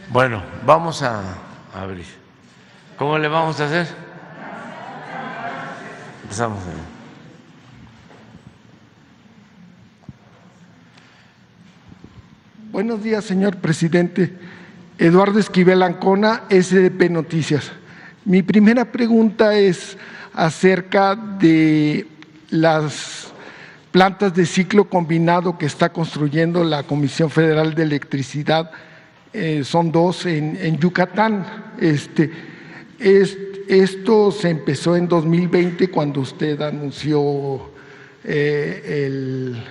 Bueno, vamos a abrir. ¿Cómo le vamos a hacer? Empezamos. Buenos días, señor presidente. Eduardo Esquivel Ancona, SDP Noticias. Mi primera pregunta es acerca de las plantas de ciclo combinado que está construyendo la Comisión Federal de Electricidad. Son dos en Yucatán. Esto se empezó en 2020 cuando usted anunció el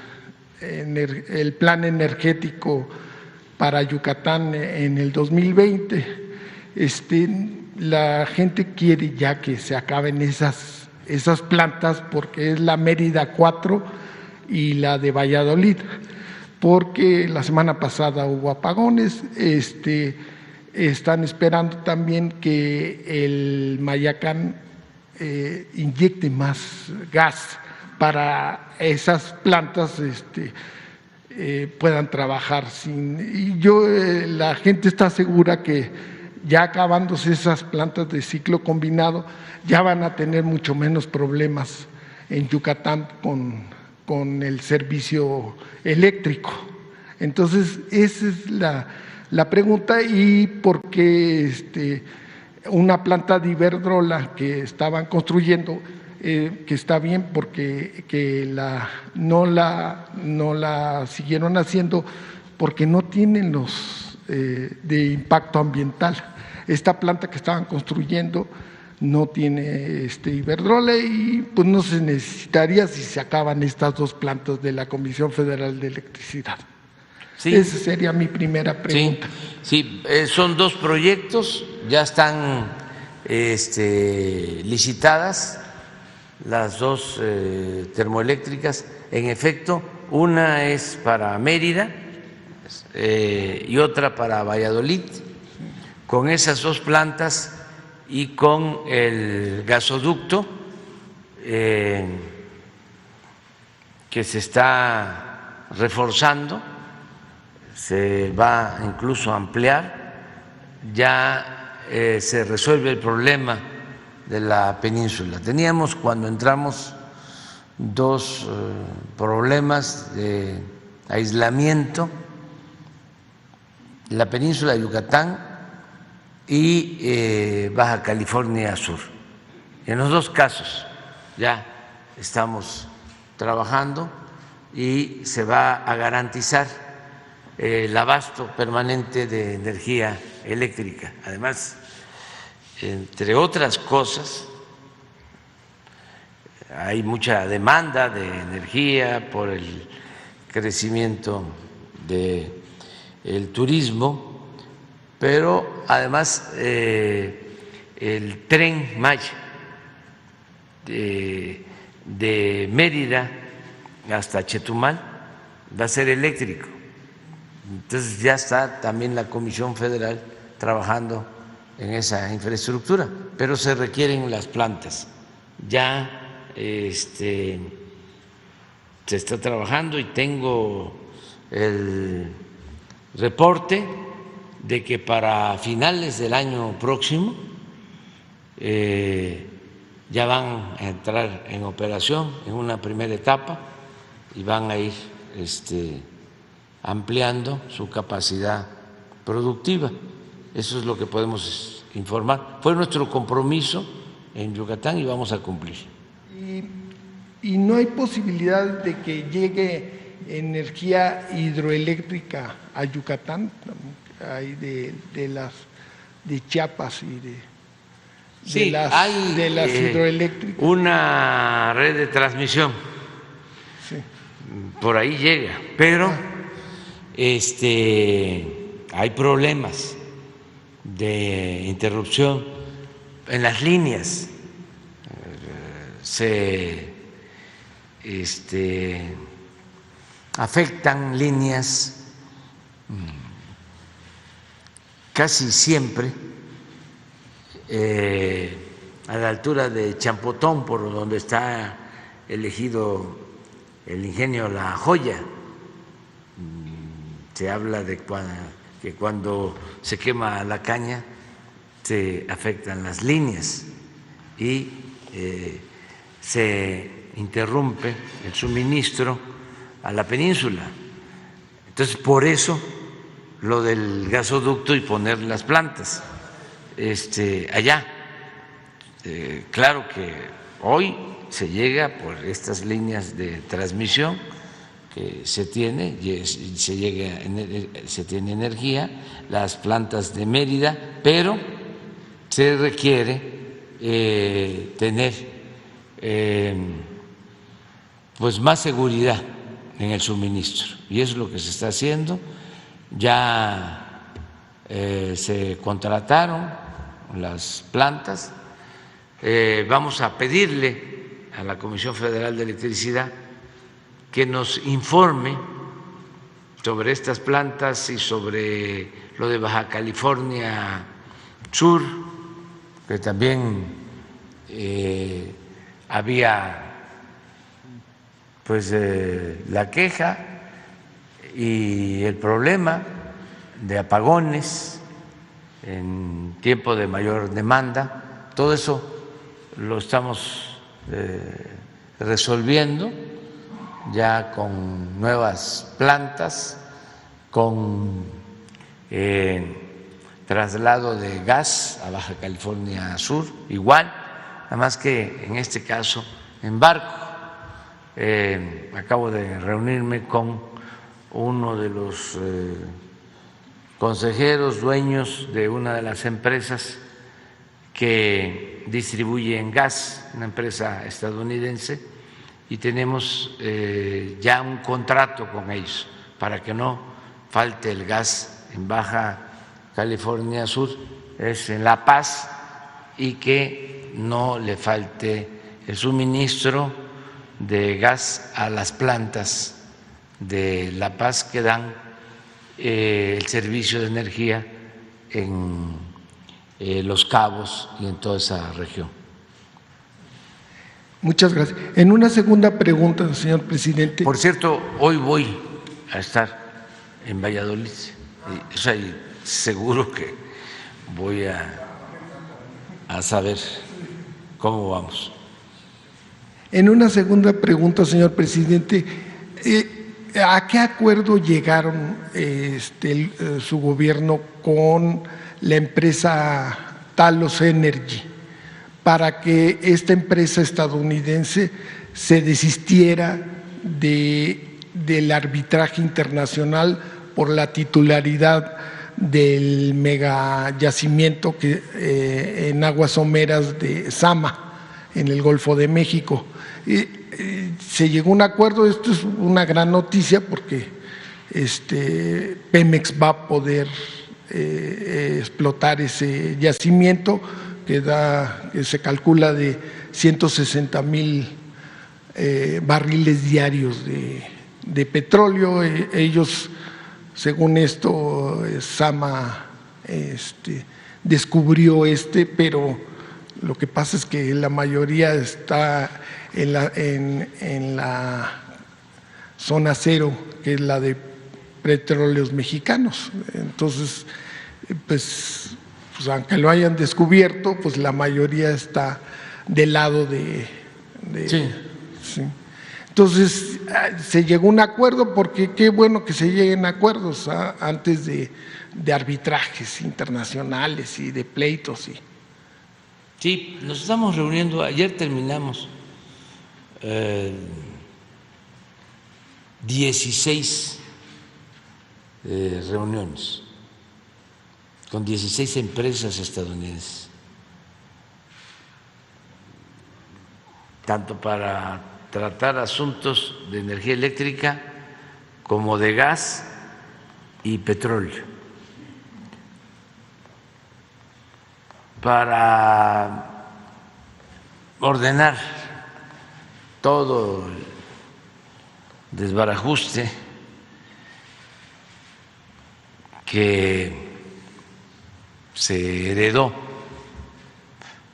plan energético para Yucatán en el 2020. La gente quiere ya que se acaben esas plantas porque es la Mérida 4 y la de Valladolid, porque la semana pasada hubo apagones. Están esperando también que el Mayacán inyecte más gas para esas plantas puedan trabajar la gente está segura que ya acabándose esas plantas de ciclo combinado ya van a tener mucho menos problemas en Yucatán con el servicio eléctrico. Entonces esa es la pregunta. Y por qué una planta de Iberdrola que estaban construyendo, que está bien porque no la siguieron haciendo porque no tienen los de impacto ambiental. Esta planta que estaban construyendo no tiene Iberdrola y pues no se necesitaría si se acaban estas dos plantas de la Comisión Federal de Electricidad. Sí. Esa sería mi primera pregunta. Sí, son dos proyectos, ya están licitadas las dos termoeléctricas. En efecto, una es para Mérida y otra para Valladolid. Con esas dos plantas y con el gasoducto que se está reforzando, se va incluso a ampliar, ya se resuelve el problema de la península. Teníamos cuando entramos dos problemas de aislamiento: la península de Yucatán y Baja California Sur. En los dos casos ya estamos trabajando y se va a garantizar el abasto permanente de energía eléctrica. Además, entre otras cosas, hay mucha demanda de energía por el crecimiento del turismo, pero además el Tren Maya de Mérida hasta Chetumal va a ser eléctrico. Entonces ya está también la Comisión Federal trabajando en esa infraestructura, pero se requieren las plantas. Ya se está trabajando y tengo el reporte de que para finales del año próximo ya van a entrar en operación en una primera etapa y van a ir ampliando su capacidad productiva. Eso es lo que podemos informar. Fue nuestro compromiso en Yucatán y vamos a cumplir. ¿Y no hay posibilidad de que llegue energía hidroeléctrica a Yucatán? Hay de Chiapas y de las hidroeléctricas. Una red de transmisión. Sí. Por ahí llega, pero hay problemas de interrupción en las líneas. Se afectan líneas casi siempre a la altura de Champotón, por donde está elegido el ingenio La Joya. Se habla de que cuando se quema la caña se afectan las líneas y se interrumpe el suministro a la península. Entonces, por eso lo del gasoducto y poner las plantas allá. Claro que hoy se llega por estas líneas de transmisión que se tiene, y se tiene energía, las plantas de Mérida, pero se requiere tener pues más seguridad en el suministro, y eso es lo que se está haciendo. Ya se contrataron las plantas. Vamos a pedirle a la Comisión Federal de Electricidad que nos informe sobre estas plantas y sobre lo de Baja California Sur, que también había pues la queja y el problema de apagones en tiempo de mayor demanda. Todo eso lo estamos resolviendo ya con nuevas plantas, con traslado de gas a Baja California Sur, igual, nada más que en este caso en barco. Acabo de reunirme con uno de los consejeros dueños de una de las empresas que distribuyen gas, una empresa estadounidense, y tenemos ya un contrato con ellos para que no falte el gas en Baja California Sur, es en La Paz, y que no le falte el suministro de gas a las plantas de La Paz que dan el servicio de energía en Los Cabos y en toda esa región. Muchas gracias. En una segunda pregunta, señor presidente. Por cierto, hoy voy a estar en Valladolid, o sea, y seguro que voy a saber cómo vamos. En una segunda pregunta, señor presidente, ¿a qué acuerdo llegaron su gobierno con la empresa Talos Energy para que esta empresa estadounidense se desistiera del arbitraje internacional por la titularidad del mega yacimiento en aguas someras de Zama, en el Golfo de México? Se llegó a un acuerdo. Esto es una gran noticia porque Pemex va a poder explotar ese yacimiento que se calcula de 160,000 barriles diarios de petróleo. Ellos, según esto, Zama descubrió pero lo que pasa es que la mayoría está en la zona cero, que es la de Petróleos Mexicanos. Entonces, pues aunque lo hayan descubierto, pues la mayoría está del lado de sí. Sí. Entonces, se llegó a un acuerdo, porque qué bueno que se lleguen a acuerdos antes de arbitrajes internacionales y de pleitos. Sí, nos estamos reuniendo. Ayer terminamos 16 reuniones con 16 empresas estadounidenses, tanto para tratar asuntos de energía eléctrica como de gas y petróleo, para ordenar todo el desbarajuste que se heredó,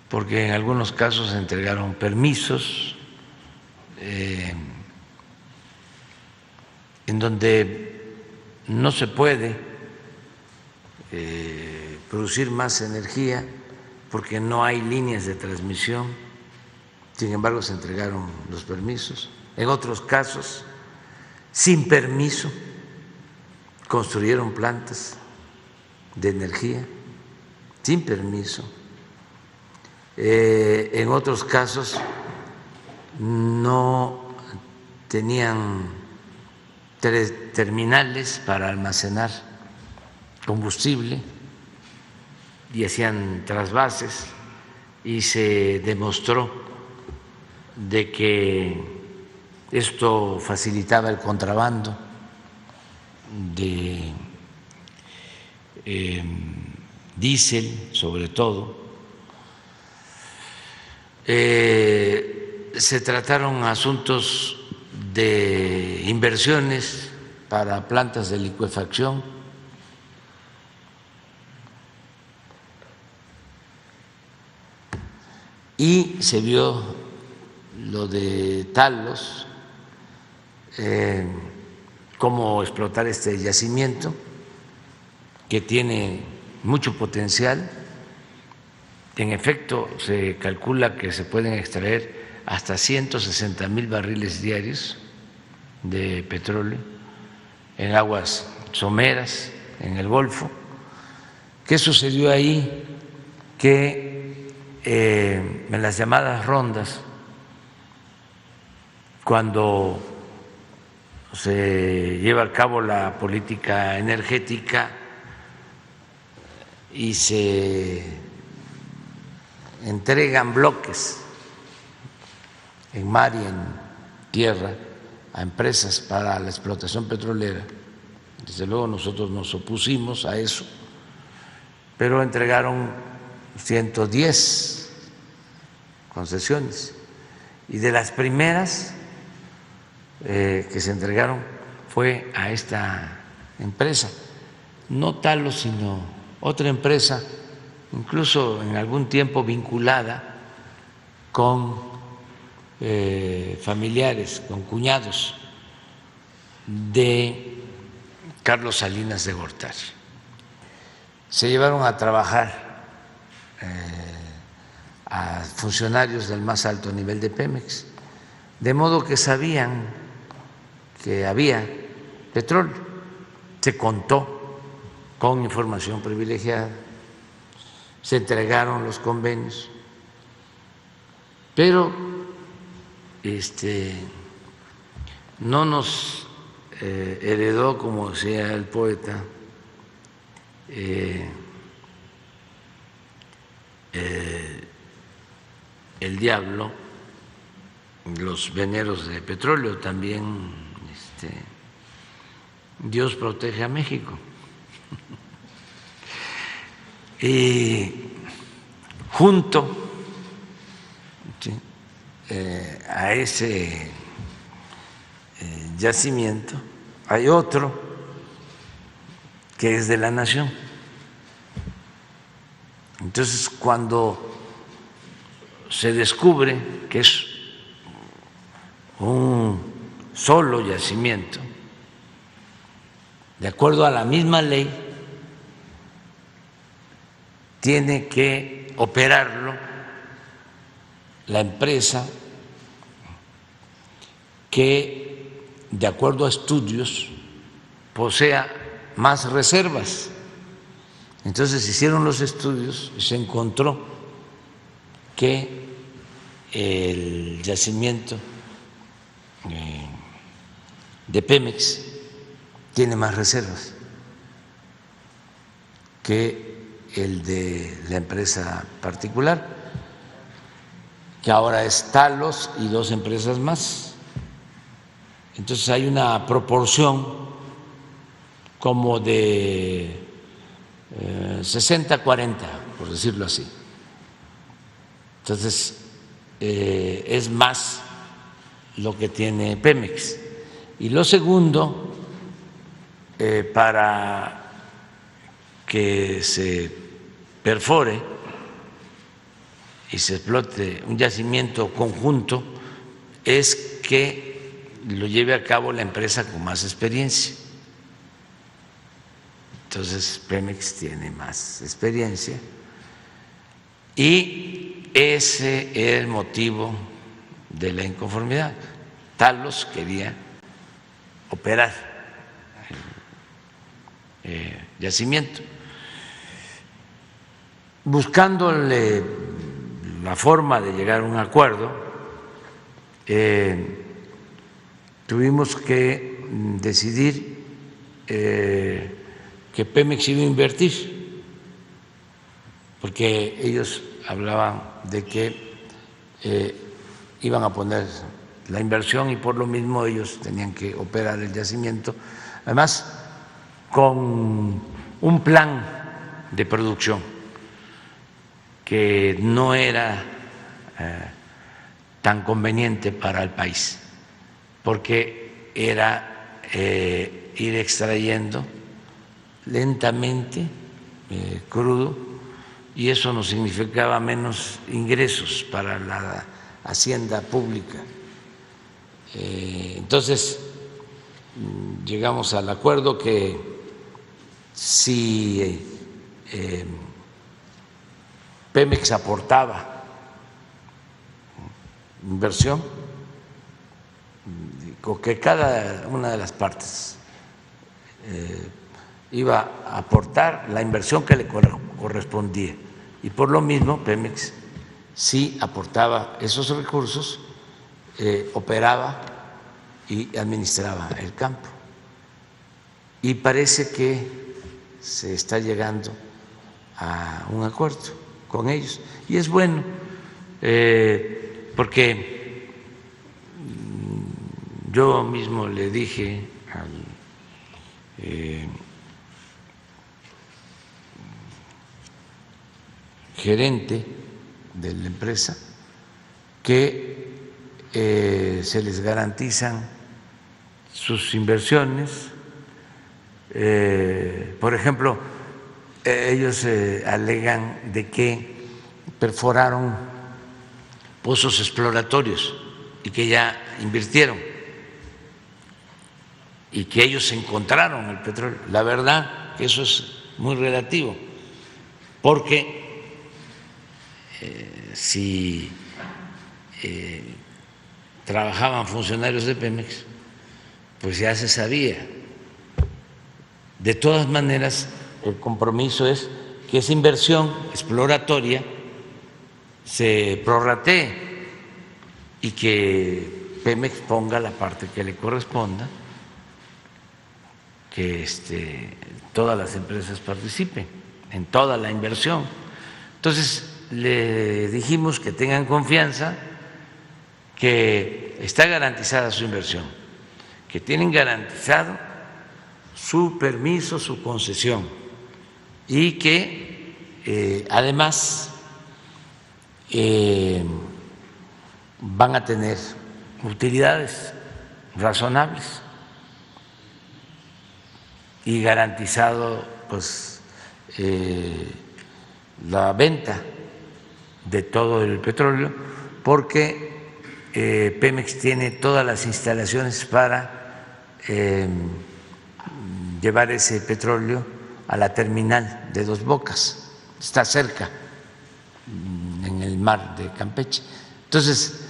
porque en algunos casos se entregaron permisos en donde no se puede producir más energía porque no hay líneas de transmisión. Sin embargo, se entregaron los permisos. En otros casos, sin permiso, construyeron plantas de energía sin permiso. En otros casos no tenían terminales para almacenar combustible y hacían trasvases, y se demostró de que esto facilitaba el contrabando de diésel, sobre todo. Se trataron asuntos de inversiones para plantas de licuefacción, y se vio lo de Talos, cómo explotar este yacimiento que tiene mucho potencial. En efecto, se calcula que se pueden extraer hasta 160,000 barriles diarios de petróleo en aguas someras, en el Golfo. ¿Qué sucedió ahí? Que en las llamadas rondas, cuando se lleva a cabo la política energética y se entregan bloques en mar y en tierra a empresas para la explotación petrolera, desde luego nosotros nos opusimos a eso, pero entregaron 110 concesiones, y de las primeras que se entregaron fue a esta empresa, no Talos, sino otra empresa, incluso en algún tiempo vinculada con familiares, con cuñados de Carlos Salinas de Gortari. Se llevaron a trabajar a funcionarios del más alto nivel de Pemex, de modo que sabían que había petróleo. Se contó con información privilegiada, se entregaron los convenios, pero no nos heredó, como decía el poeta, el diablo, los veneros de petróleo. También Dios protege a México. Y junto a ese yacimiento hay otro que es de la nación. Entonces, cuando se descubre que es un solo yacimiento, de acuerdo a la misma ley, tiene que operarlo la empresa que, de acuerdo a estudios, posea más reservas. Entonces hicieron los estudios y se encontró que el yacimiento de Pemex tiene más reservas que el de la empresa particular, que ahora es Talos y dos empresas más. Entonces hay una proporción como de 60-40, por decirlo así. Entonces es más lo que tiene Pemex. Y lo segundo, para que se perfore y se explote un yacimiento conjunto, es que lo lleve a cabo la empresa con más experiencia. entonces Pemex tiene más experiencia y ese era el motivo de la inconformidad. Talos quería operar el yacimiento, buscándole la forma de llegar a un acuerdo. Tuvimos que decidir que Pemex iba a invertir, porque ellos hablaban de que iban a poner la inversión y por lo mismo ellos tenían que operar el yacimiento, además con un plan de producción que no era tan conveniente para el país, porque era ir extrayendo lentamente crudo y eso nos significaba menos ingresos para la hacienda pública. Entonces llegamos al acuerdo que si Pemex aportaba inversión, que cada una de las partes iba a aportar la inversión que le correspondía y por lo mismo Pemex sí aportaba esos recursos, operaba y administraba el campo. Y parece que se está llegando a un acuerdo con ellos y es bueno porque yo mismo le dije al gerente de la empresa que se les garantizan sus inversiones. Por ejemplo, ellos alegan de que perforaron pozos exploratorios y que ya invirtieron y que ellos encontraron el petróleo. La verdad que eso es muy relativo, porque si trabajaban funcionarios de Pemex, pues ya se sabía. De todas maneras, el compromiso es que esa inversión exploratoria se prorratee y que Pemex ponga la parte que le corresponda, que todas las empresas participen en toda la inversión. Entonces, le dijimos que tengan confianza, que está garantizada su inversión, que tienen garantizado su permiso, su concesión y que además van a tener utilidades razonables y garantizado pues la venta de todo el petróleo, porque Pemex tiene todas las instalaciones para llevar ese petróleo a la terminal de Dos Bocas, está cerca, en el mar de Campeche. Entonces,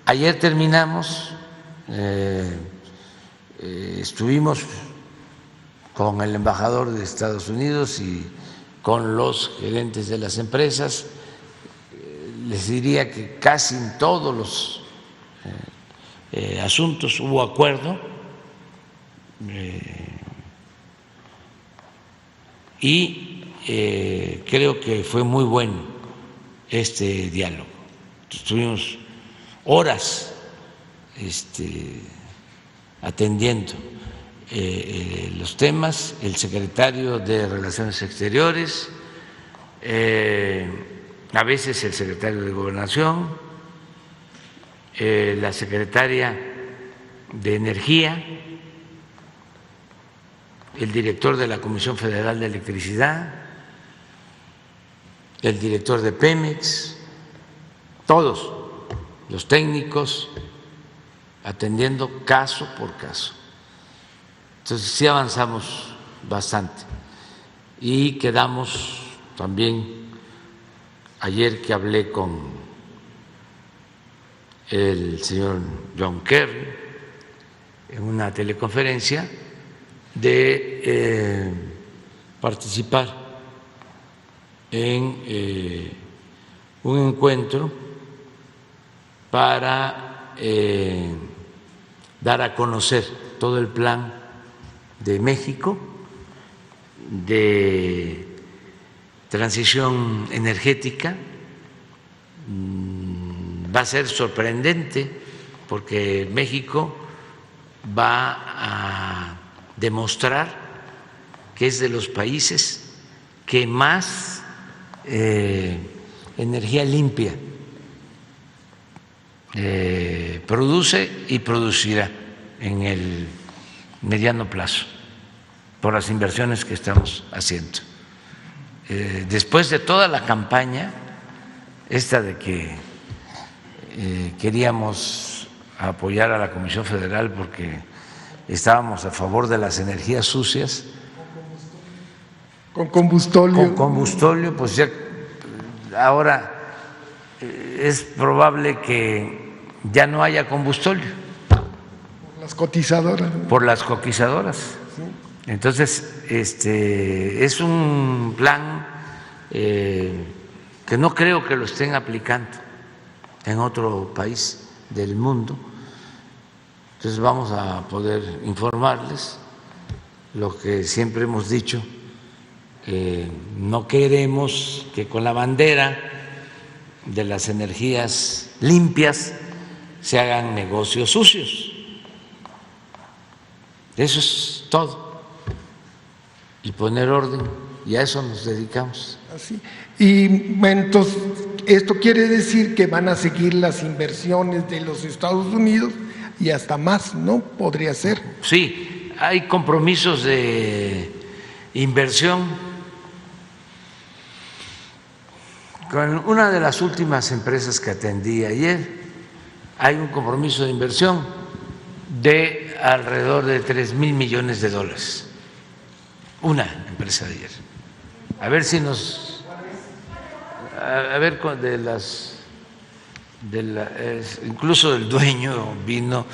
ayer terminamos, estuvimos con el embajador de Estados Unidos y con los gerentes de las empresas. Les diría que casi en todos los asuntos hubo acuerdo y creo que fue muy bueno este diálogo. Estuvimos horas atendiendo los temas, el secretario de Relaciones Exteriores, a veces el secretario de Gobernación, la secretaria de Energía, el director de la Comisión Federal de Electricidad, el director de Pemex, todos los técnicos atendiendo caso por caso. Entonces sí avanzamos bastante y quedamos también, ayer que hablé con el señor John Kerry en una teleconferencia, de participar en un encuentro para dar a conocer todo el plan de México de transición energética. Va a ser sorprendente porque México va a demostrar que es de los países que más energía limpia produce y producirá en el mediano plazo por las inversiones que estamos haciendo. Después de toda la campaña esta de que queríamos apoyar a la Comisión Federal porque estábamos a favor de las energías sucias. Con combustóleo. Con combustóleo, pues ya ahora es probable que ya no haya combustóleo. Por las cotizadoras. Por las cotizadoras. Sí. Entonces, es un plan que no creo que lo estén aplicando en otro país del mundo. Entonces vamos a poder informarles lo que siempre hemos dicho. No queremos que con la bandera de las energías limpias se hagan negocios sucios. Eso es todo. Y poner orden, y a eso nos dedicamos. Así. Y entonces, esto quiere decir que van a seguir las inversiones de los Estados Unidos y hasta más, ¿no? Podría ser. Sí, hay compromisos de inversión con una de las últimas empresas que atendí ayer. Hay un compromiso de inversión de alrededor de $3,000 millones. Una empresa de ayer. A ver si nos... A ver, incluso el dueño vino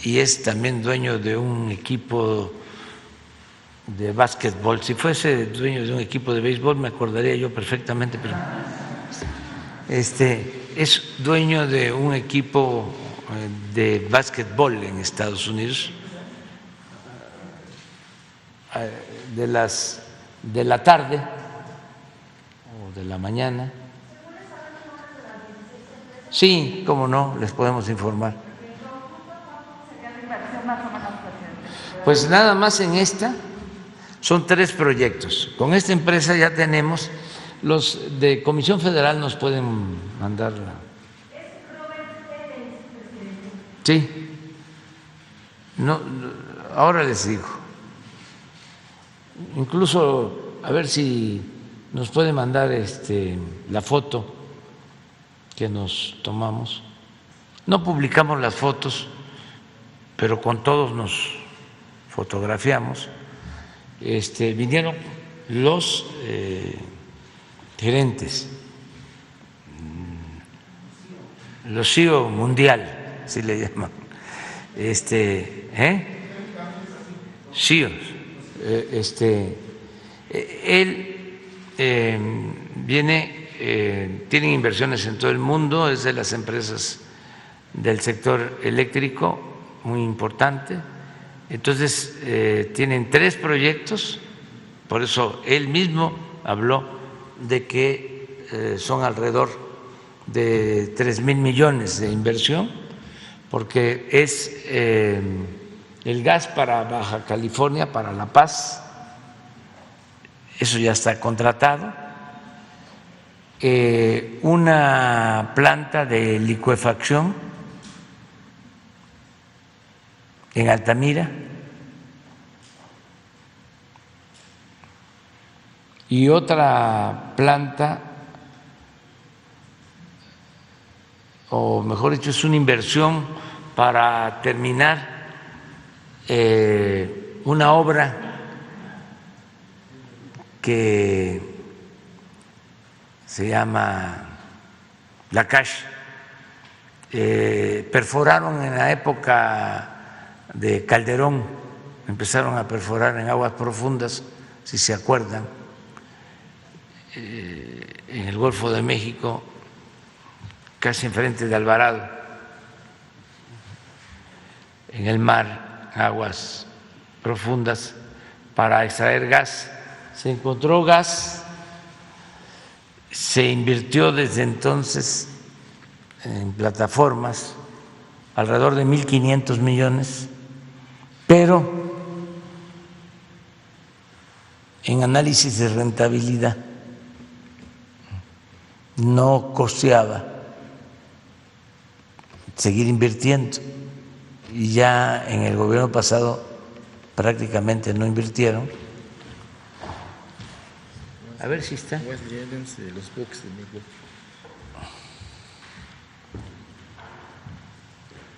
y es también dueño de un equipo de básquetbol. Si fuese dueño de un equipo de béisbol me acordaría yo perfectamente, pero es dueño de un equipo de básquetbol en Estados Unidos, de la tarde o de la mañana. Sí, cómo no, les podemos informar. Pues nada más en esta son 3 proyectos. Con esta empresa ya tenemos, los de Comisión Federal nos pueden mandar. Sí, no, ahora les digo. Incluso a ver si nos puede mandar la foto que nos tomamos. No publicamos las fotos, pero con todos nos fotografiamos. Vinieron los gerentes, los CEO mundial, así le llaman, CEOs. Él viene, tienen inversiones en todo el mundo, es de las empresas del sector eléctrico muy importante. Entonces tienen 3 proyectos, por eso él mismo habló de que son alrededor de $3,000 millones de inversión, porque es el gas para Baja California, para La Paz, eso ya está contratado, una planta de licuefacción en Altamira y otra planta, o mejor dicho, es una inversión para terminar una obra que se llama La Cache. Perforaron en la época de Calderón, empezaron a perforar en aguas profundas, si se acuerdan, en el Golfo de México, casi enfrente de Alvarado, en el mar, aguas profundas, para extraer gas. Se encontró gas, se invirtió desde entonces en plataformas alrededor de 1.500 millones, pero en análisis de rentabilidad no costeaba seguir invirtiendo, y ya en el gobierno pasado prácticamente no invirtieron. A ver si está.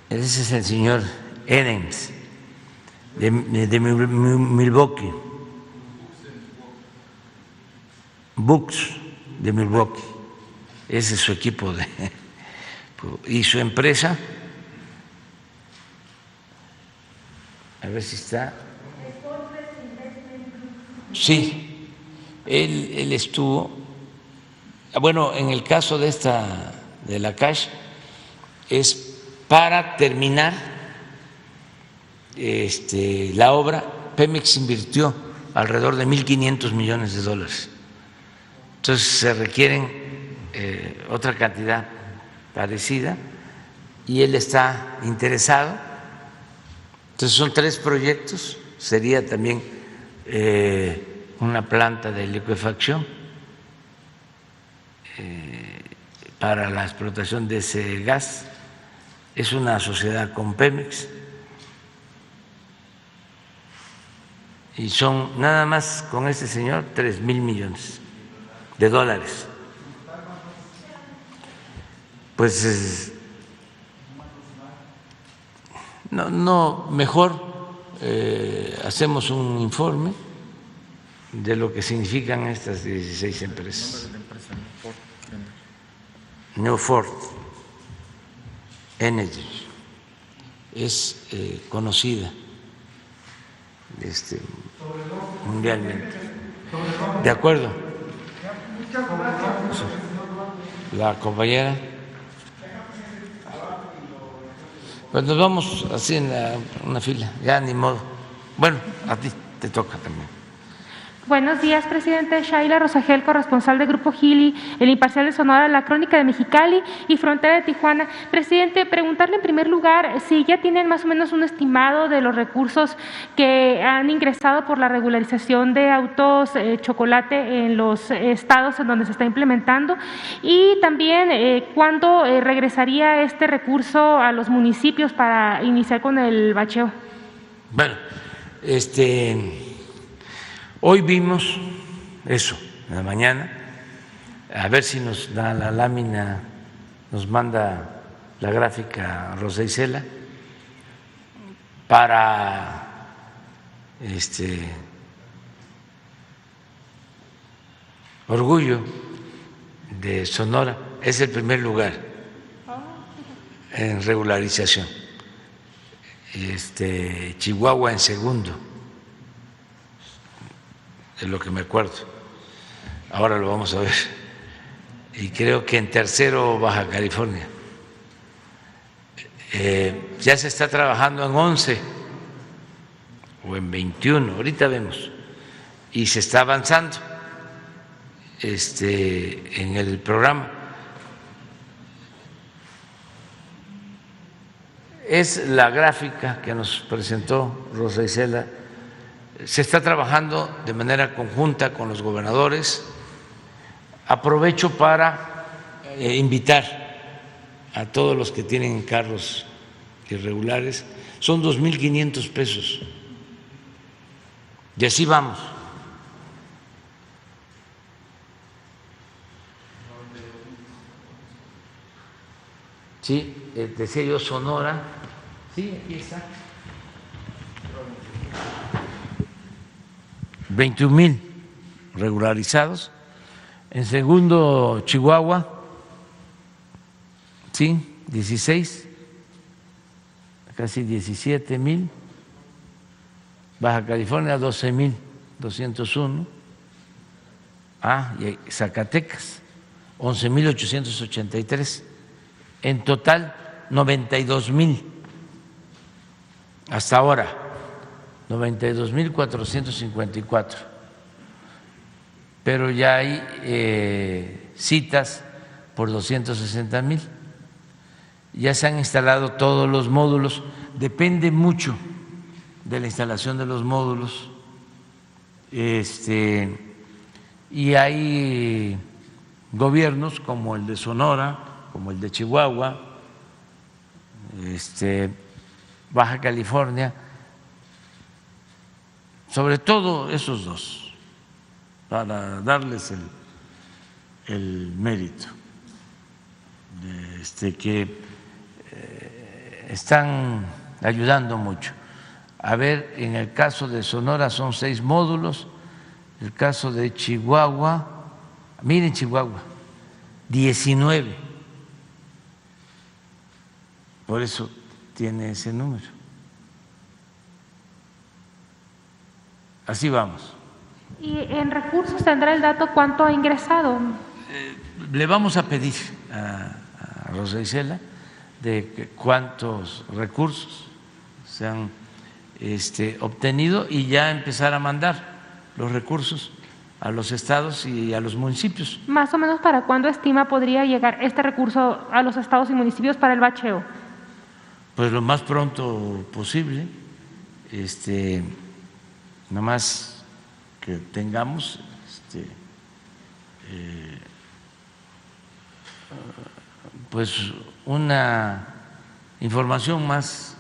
Ese es el señor Edens de Milwaukee, Bucks de Milwaukee. Ese es su equipo y su empresa. A ver si está. Sí, él estuvo. Bueno, en el caso de La Cache, es para terminar la obra. Pemex invirtió alrededor de 1.500 millones de dólares. Entonces se requieren otra cantidad parecida y él está interesado. Entonces son 3 proyectos. Sería también una planta de licuefacción para la explotación de ese gas. Es una sociedad con Pemex y son nada más con este señor 3.000 millones de dólares. Pues no, mejor hacemos un informe de lo que significan estas 16 empresas. Newford Energy es conocida mundialmente. ¿De acuerdo? La compañera. Pues nos vamos así en una fila, ya ni modo. Bueno, a ti te toca también. Buenos días, presidente. Shaila Rosagel, corresponsal de Grupo Gili, El Imparcial de Sonora, La Crónica de Mexicali y Frontera de Tijuana. Presidente, preguntarle en primer lugar si ya tienen más o menos un estimado de los recursos que han ingresado por la regularización de autos chocolate en los estados en donde se está implementando, y también cuándo regresaría este recurso a los municipios para iniciar con el bacheo. Bueno, hoy vimos eso en la mañana, a ver si nos da la lámina, nos manda la gráfica Rosa Isela para orgullo de Sonora. Es el primer lugar en regularización, Chihuahua en segundo, de lo que me acuerdo. Ahora lo vamos a ver. Y creo que en tercero Baja California. Ya se está trabajando en 11 o en 21, ahorita vemos, y se está avanzando en el programa. Es la gráfica que nos presentó Rosa Isela. Se está trabajando de manera conjunta con los gobernadores. Aprovecho para invitar a todos los que tienen carros irregulares. Son 2.500 pesos. Y así vamos. Sí, decía yo Sonora. Sí, aquí está. 21.000 regularizados. En segundo, Chihuahua, sí, 16, casi 17,000. Baja California, 12,201. Y Zacatecas, 11,883. En total, 92,000. Hasta ahora, 92,454. Pero ya hay citas por 260,000. Ya se han instalado todos los módulos. Depende mucho de la instalación de los módulos. Y hay gobiernos como el de Sonora, como el de Chihuahua, Baja California, sobre todo esos dos, para darles el mérito, que están ayudando mucho. A ver, en el caso de Sonora son 6 módulos, el caso de Chihuahua, miren Chihuahua, 19. Por eso tiene ese número. Así vamos. ¿Y en recursos tendrá el dato cuánto ha ingresado? Le vamos a pedir a Rosa Isela de cuántos recursos se han obtenido y ya empezar a mandar los recursos a los estados y a los municipios. Más o menos, ¿para cuándo estima podría llegar este recurso a los estados y municipios para el bacheo? Pues lo más pronto posible, nomás que tengamos pues una información más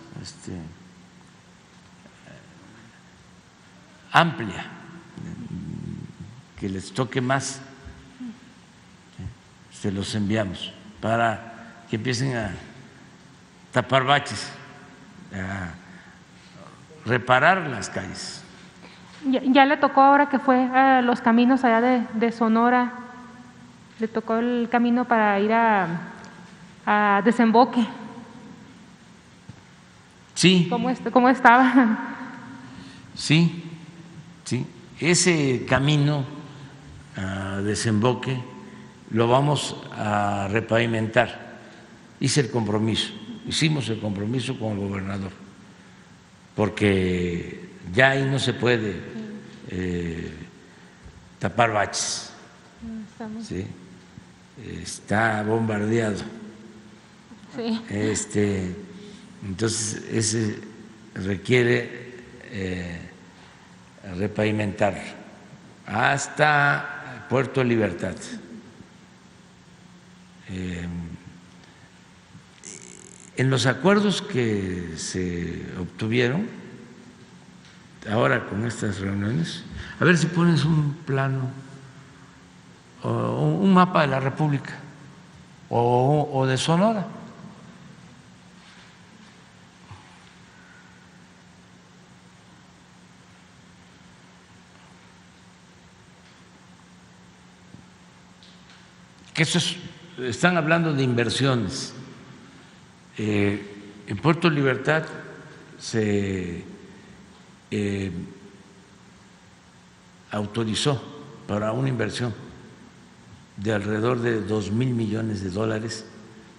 amplia, que les toque más, se los enviamos para que empiecen a tapar baches, a reparar las calles. Ya le tocó ahora que fue a los caminos allá de Sonora, le tocó el camino para ir a Desemboque. Sí. ¿Cómo estaba? Sí. Ese camino a Desemboque lo vamos a repavimentar. Hicimos el compromiso con el gobernador, porque ya ahí no se puede tapar baches. ¿Sí? Está bombardeado. Sí. Entonces ese requiere repavimentar hasta Puerto Libertad. En los acuerdos que se obtuvieron ahora con estas reuniones, a ver si pones un plano o un mapa de la República o de Sonora. Que están hablando de inversiones. En Puerto Libertad se autorizó para una inversión de alrededor de 2,000 millones de dólares,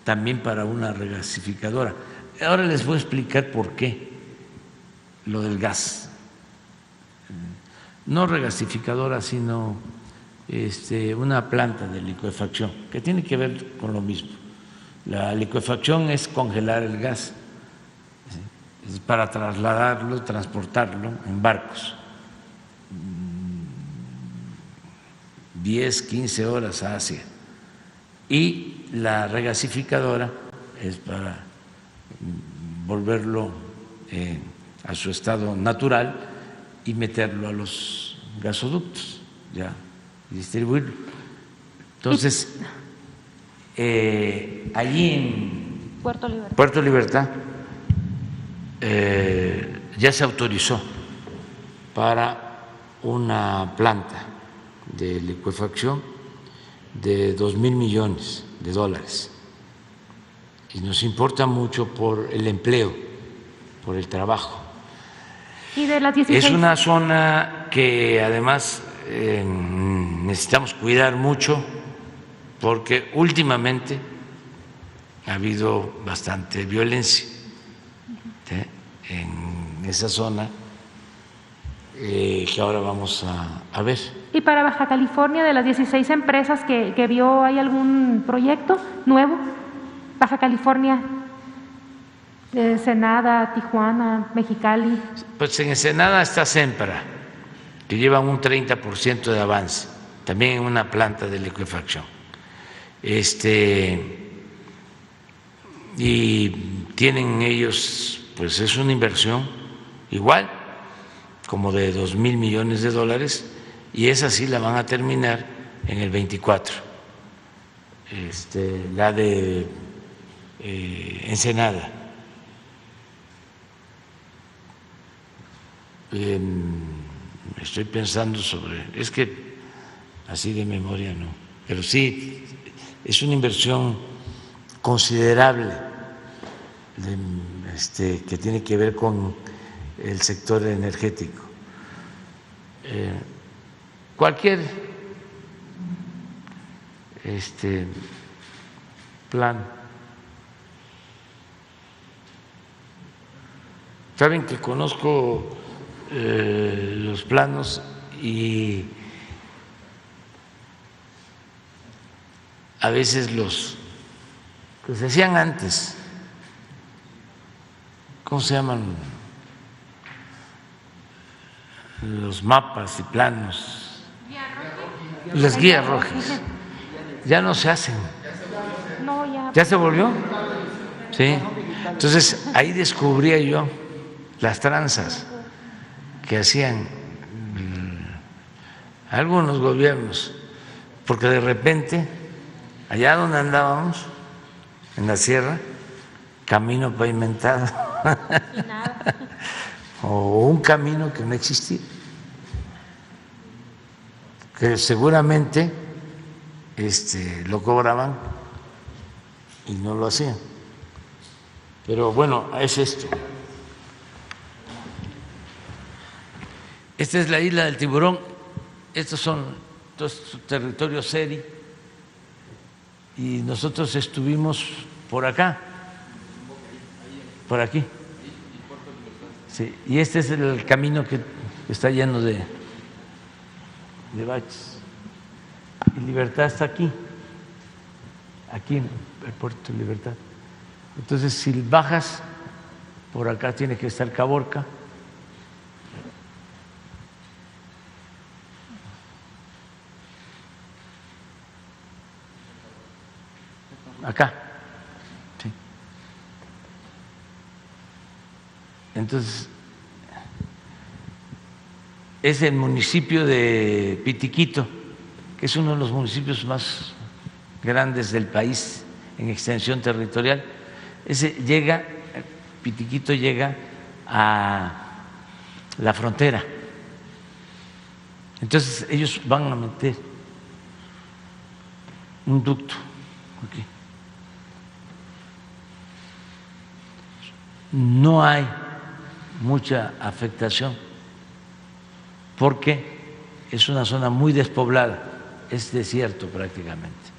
también para una regasificadora. Ahora les voy a explicar por qué lo del gas. No regasificadora, sino una planta de licuefacción, que tiene que ver con lo mismo. La licuefacción es congelar el gas, es para trasladarlo, transportarlo en barcos, 10, 15 horas a Asia. Y la regasificadora es para volverlo a su estado natural y meterlo a los gasoductos, ya, y distribuirlo. Entonces, allí en Puerto Libertad ya se autorizó para una planta de licuefacción de 2,000 millones de dólares. Y nos importa mucho por el empleo, por el trabajo. ¿Y de las 16? Es una zona que además necesitamos cuidar mucho porque últimamente ha habido bastante violencia en esa zona que ahora vamos a ver. ¿Y para Baja California, de las 16 empresas que vio, hay algún proyecto nuevo? Baja California, Ensenada, Tijuana, Mexicali. Pues en Ensenada está Sempra, que lleva un 30% de avance, también en una planta de licuefacción. Y tienen ellos, pues es una inversión igual, como de 2,000 millones de dólares, y esa sí la van a terminar en el 24. La de Ensenada. Estoy pensando sobre, es que así de memoria no, pero sí es una inversión considerable que tiene que ver con el sector energético. Cualquier plan. Saben que conozco los planos y a veces los que se hacían antes, ¿cómo se llaman? Los mapas y planos, las guías rojas, ya no se hacen. No, ya. ¿Ya se volvió? Sí. Entonces ahí descubría yo las tranzas que hacían algunos gobiernos, porque de repente, allá donde andábamos, en la sierra, camino pavimentado, o un camino que no existía, que seguramente lo cobraban y no lo hacían. Pero bueno, es esto. Esta es la isla del Tiburón, estos son todos territorios SERI y nosotros estuvimos por acá, por aquí. Sí, y este es el camino que está lleno de baches. Y Libertad está aquí en el puerto de Libertad. Entonces, si bajas por acá tiene que estar Caborca. Acá. Sí. Entonces, es el municipio de Pitiquito, que es uno de los municipios más grandes del país en extensión territorial. Pitiquito llega a la frontera. Entonces, ellos van a meter un ducto aquí. No hay mucha afectación porque es una zona muy despoblada, es desierto prácticamente,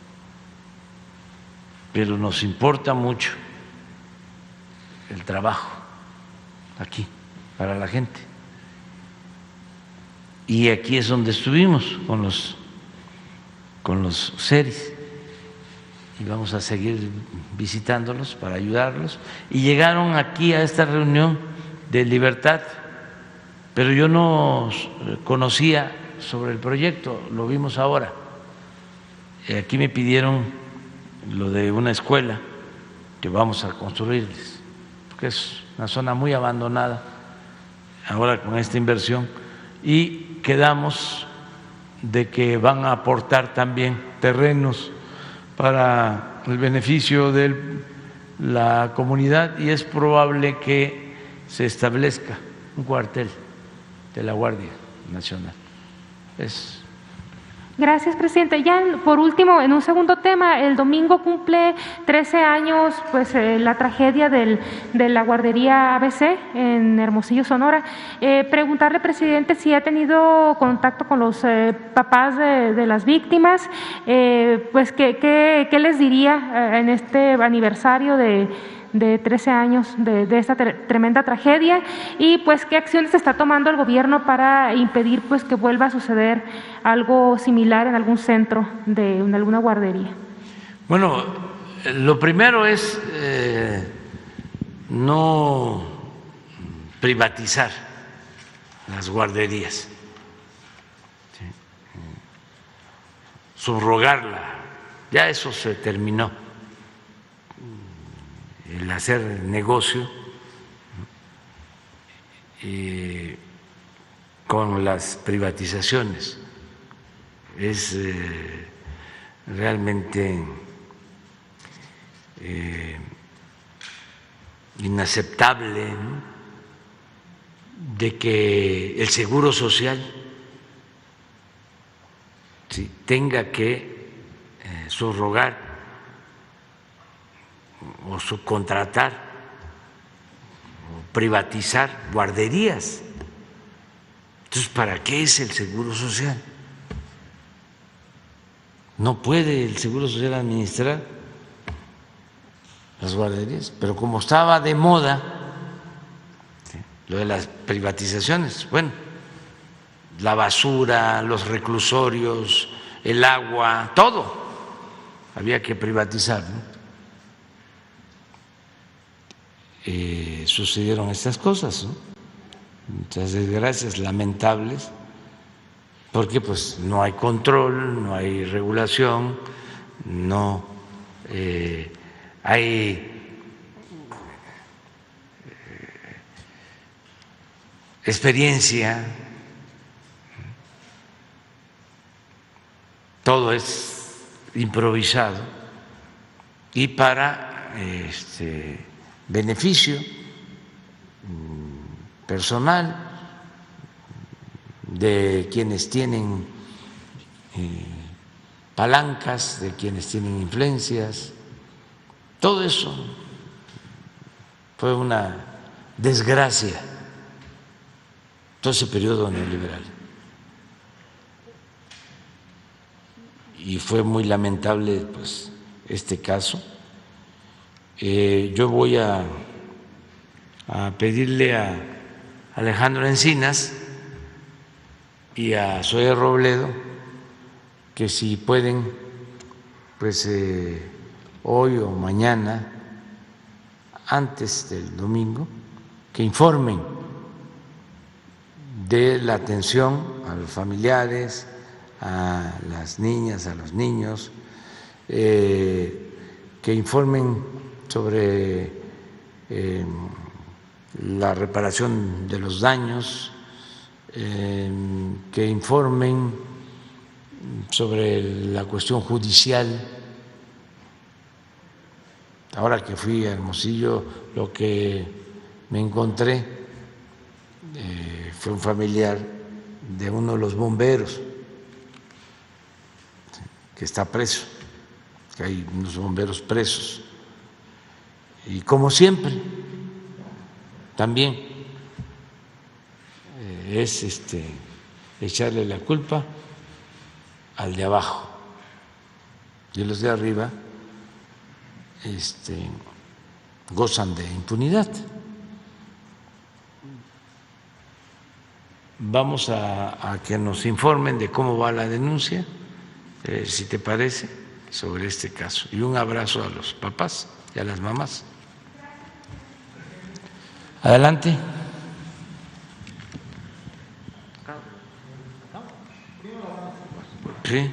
pero nos importa mucho el trabajo aquí para la gente, y aquí es donde estuvimos con los SERIs y vamos a seguir visitándolos para ayudarlos. Y llegaron aquí a esta reunión de Libertad, pero yo no conocía sobre el proyecto, lo vimos ahora. Aquí me pidieron lo de una escuela que vamos a construirles, porque es una zona muy abandonada ahora con esta inversión, y quedamos de que van a aportar también terrenos para el beneficio de la comunidad, y es probable que se establezca un cuartel de la Guardia Nacional. Es Gracias, presidente. Ya por último, en un segundo tema, el domingo cumple 13 años pues, la tragedia de la guardería ABC en Hermosillo, Sonora. Preguntarle, presidente, si ha tenido contacto con los papás de las víctimas, pues ¿qué les diría en este aniversario de 13 años de esta tremenda tragedia y pues qué acciones está tomando el gobierno para impedir pues que vuelva a suceder algo similar en algún centro en alguna guardería? Bueno, lo primero es no privatizar las guarderías, ¿sí? Subrogarla, ya eso se terminó. El hacer negocio con las privatizaciones es realmente inaceptable, ¿no? De que el Seguro Social sí, tenga que subrogar o subcontratar o privatizar guarderías. Entonces, ¿para qué es el Seguro Social? No puede el Seguro Social administrar las guarderías, pero como estaba de moda, ¿sí?, lo de las privatizaciones, bueno, la basura, los reclusorios, el agua, todo había que privatizar, ¿no? Sucedieron estas cosas, ¿no? Muchas desgracias lamentables, porque pues no hay control, no hay regulación, no hay experiencia, todo es improvisado y para beneficio personal de quienes tienen palancas, de quienes tienen influencias. Todo eso fue una desgracia, todo ese periodo neoliberal. Y fue muy lamentable pues este caso. Yo voy a pedirle a Alejandro Encinas y a Zoe Robledo que si pueden, pues hoy o mañana, antes del domingo, que informen de la atención a los familiares, a las niñas, a los niños, que informen sobre la reparación de los daños, que informen sobre la cuestión judicial. Ahora que fui a Hermosillo, lo que me encontré fue un familiar de uno de los bomberos que está preso, que hay unos bomberos presos. Y como siempre, también es echarle la culpa al de abajo, y los de arriba gozan de impunidad. Vamos a que nos informen de cómo va la denuncia, si te parece, sobre este caso. Y un abrazo a los papás y a las mamás. Adelante. Sí.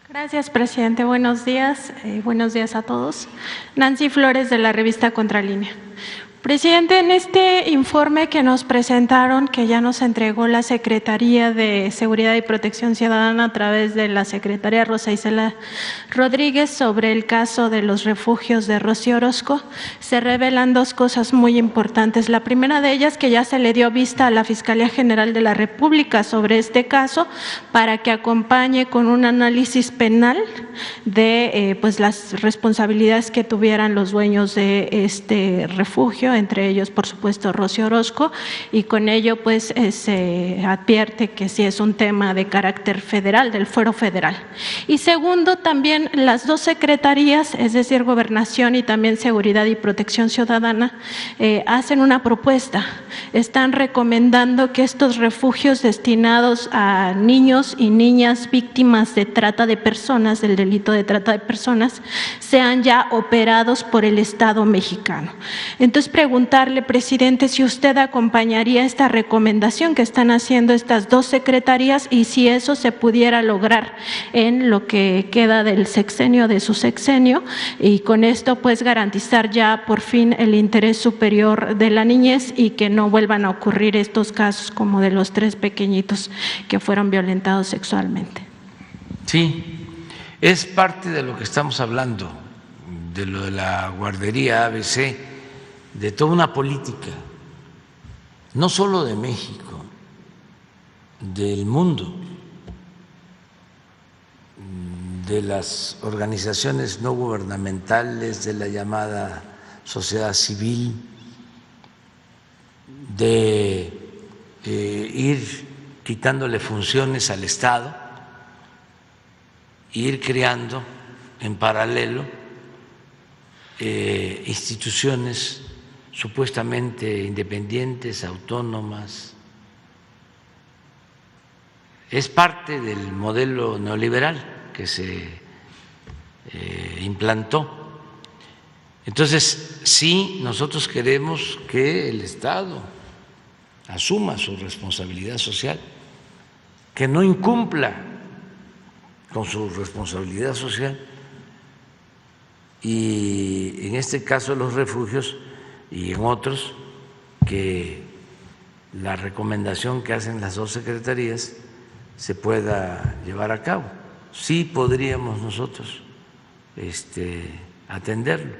Gracias, presidente. Buenos días a todos. Nancy Flores, de la revista Contralínea. Presidente, en este informe que nos presentaron, que ya nos entregó la Secretaría de Seguridad y Protección Ciudadana a través de la secretaria Rosa Isela Rodríguez sobre el caso de los refugios de Rocío Orozco, se revelan dos cosas muy importantes. La primera de ellas, que ya se le dio vista a la Fiscalía General de la República sobre este caso para que acompañe con un análisis penal de pues las responsabilidades que tuvieran los dueños de este refugio, entre ellos, por supuesto, Rocío Orozco, y con ello pues se advierte que sí es un tema de carácter federal, del fuero federal. Y segundo, también las dos secretarías, es decir, Gobernación y también Seguridad y Protección Ciudadana, hacen una propuesta. Están recomendando que estos refugios destinados a niños y niñas víctimas de trata de personas, del delito de trata de personas, sean ya operados por el Estado mexicano. Entonces, preguntarle, presidente, si usted acompañaría esta recomendación que están haciendo estas dos secretarías y si eso se pudiera lograr en lo que queda del sexenio, de su sexenio, y con esto pues garantizar ya por fin el interés superior de la niñez y que no vuelvan a ocurrir estos casos como de los 3 pequeñitos que fueron violentados sexualmente. Sí, es parte de lo que estamos hablando, de lo de la guardería ABC, de toda una política, no solo de México, del mundo, de las organizaciones no gubernamentales, de la llamada sociedad civil, de ir quitándole funciones al Estado, ir creando en paralelo instituciones supuestamente independientes, autónomas. Es parte del modelo neoliberal que se implantó. Entonces, sí, nosotros queremos que el Estado asuma su responsabilidad social, que no incumpla con su responsabilidad social, y en este caso los refugios y en otros, que la recomendación que hacen las dos secretarías se pueda llevar a cabo. Sí podríamos nosotros atenderlo.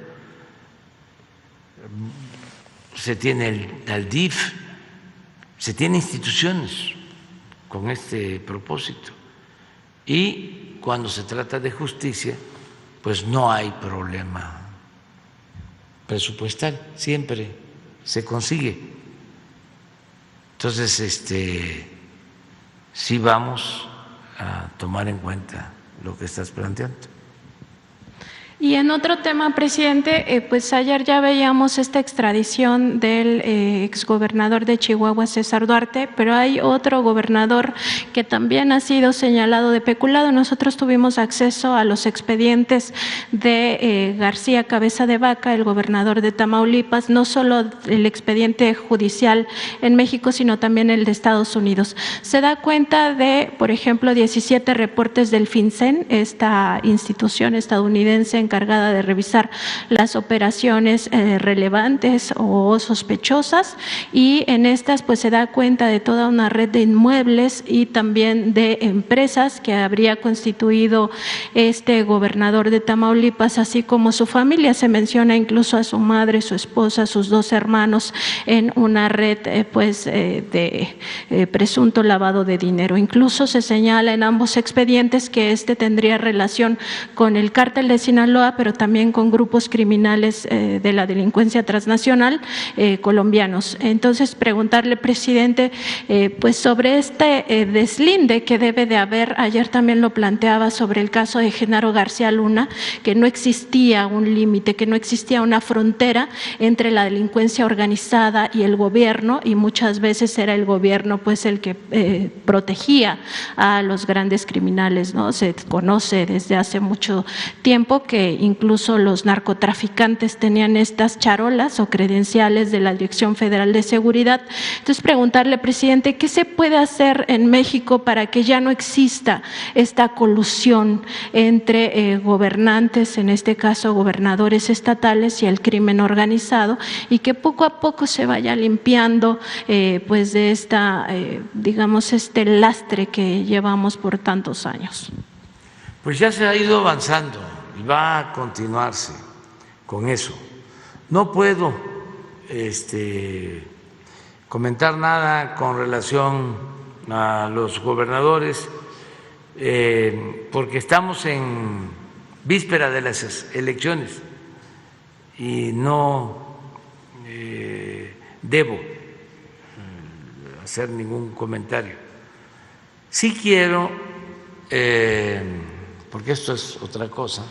Se tiene el DIF, se tiene instituciones con este propósito, y cuando se trata de justicia pues no hay problema presupuestal, siempre se consigue. Entonces, sí vamos a tomar en cuenta lo que estás planteando. Y en otro tema, presidente, pues ayer ya veíamos esta extradición del exgobernador de Chihuahua, César Duarte, pero hay otro gobernador que también ha sido señalado de peculado. Nosotros tuvimos acceso a los expedientes de García Cabeza de Vaca, el gobernador de Tamaulipas, no solo el expediente judicial en México, sino también el de Estados Unidos. Se da cuenta de, por ejemplo, 17 reportes del FinCEN, esta institución estadounidense encargada de revisar las operaciones relevantes o sospechosas, y en estas pues se da cuenta de toda una red de inmuebles y también de empresas que habría constituido este gobernador de Tamaulipas, así como su familia. Se menciona incluso a su madre, su esposa, sus 2 hermanos en una red de presunto lavado de dinero. Incluso se señala en ambos expedientes que tendría relación con el cártel de Sinaloa, pero también con grupos criminales de la delincuencia transnacional colombianos. Entonces, preguntarle, presidente, pues sobre este deslinde que debe de haber. Ayer también lo planteaba sobre el caso de Genaro García Luna, que no existía un límite, que no existía una frontera entre la delincuencia organizada y el gobierno, y muchas veces era el gobierno pues el que protegía a los grandes criminales, ¿no? Se conoce desde hace mucho tiempo que incluso los narcotraficantes tenían estas charolas o credenciales de la Dirección Federal de Seguridad. Entonces, preguntarle, presidente, ¿qué se puede hacer en México para que ya no exista esta colusión entre gobernantes, en este caso gobernadores estatales, y el crimen organizado, y que poco a poco se vaya limpiando pues de esta, digamos, este lastre que llevamos por tantos años? Pues ya se ha ido avanzando y va a continuarse con eso. No puedo comentar nada con relación a los gobernadores porque estamos en víspera de las elecciones y no debo hacer ningún comentario. Sí quiero, porque esto es otra cosa,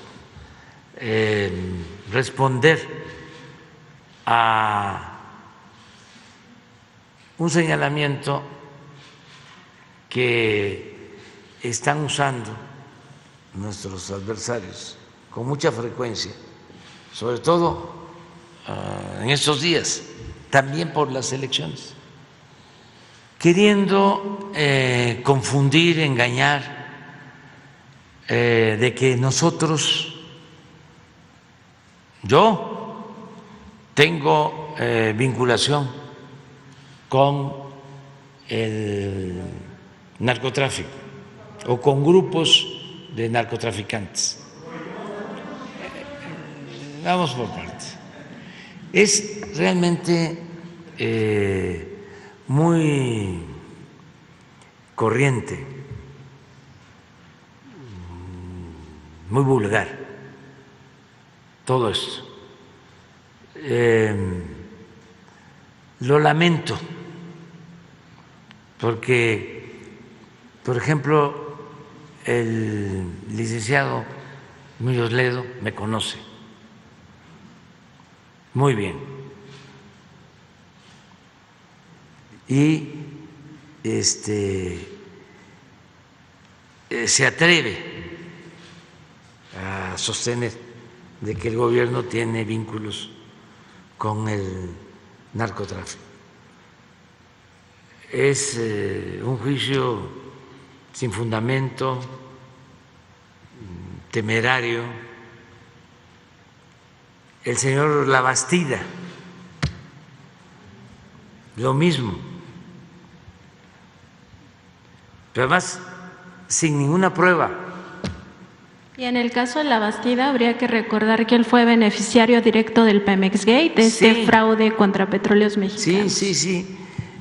responder a un señalamiento que están usando nuestros adversarios con mucha frecuencia, sobre todo en estos días, también por las elecciones, queriendo confundir, engañar, de que nosotros, yo tengo vinculación con el narcotráfico o con grupos de narcotraficantes. Vamos por partes. Es realmente muy corriente, muy vulgar todo esto. Lo lamento porque, por ejemplo, el licenciado Muñoz Ledo me conoce muy bien y se atreve a sostener de que el gobierno tiene vínculos con el narcotráfico. Es un juicio sin fundamento, temerario. El señor Labastida, lo mismo, pero además sin ninguna prueba. Y en el caso de Labastida habría que recordar que él fue beneficiario directo del Pemex Gate, de este fraude contra Petróleos Mexicanos. Sí.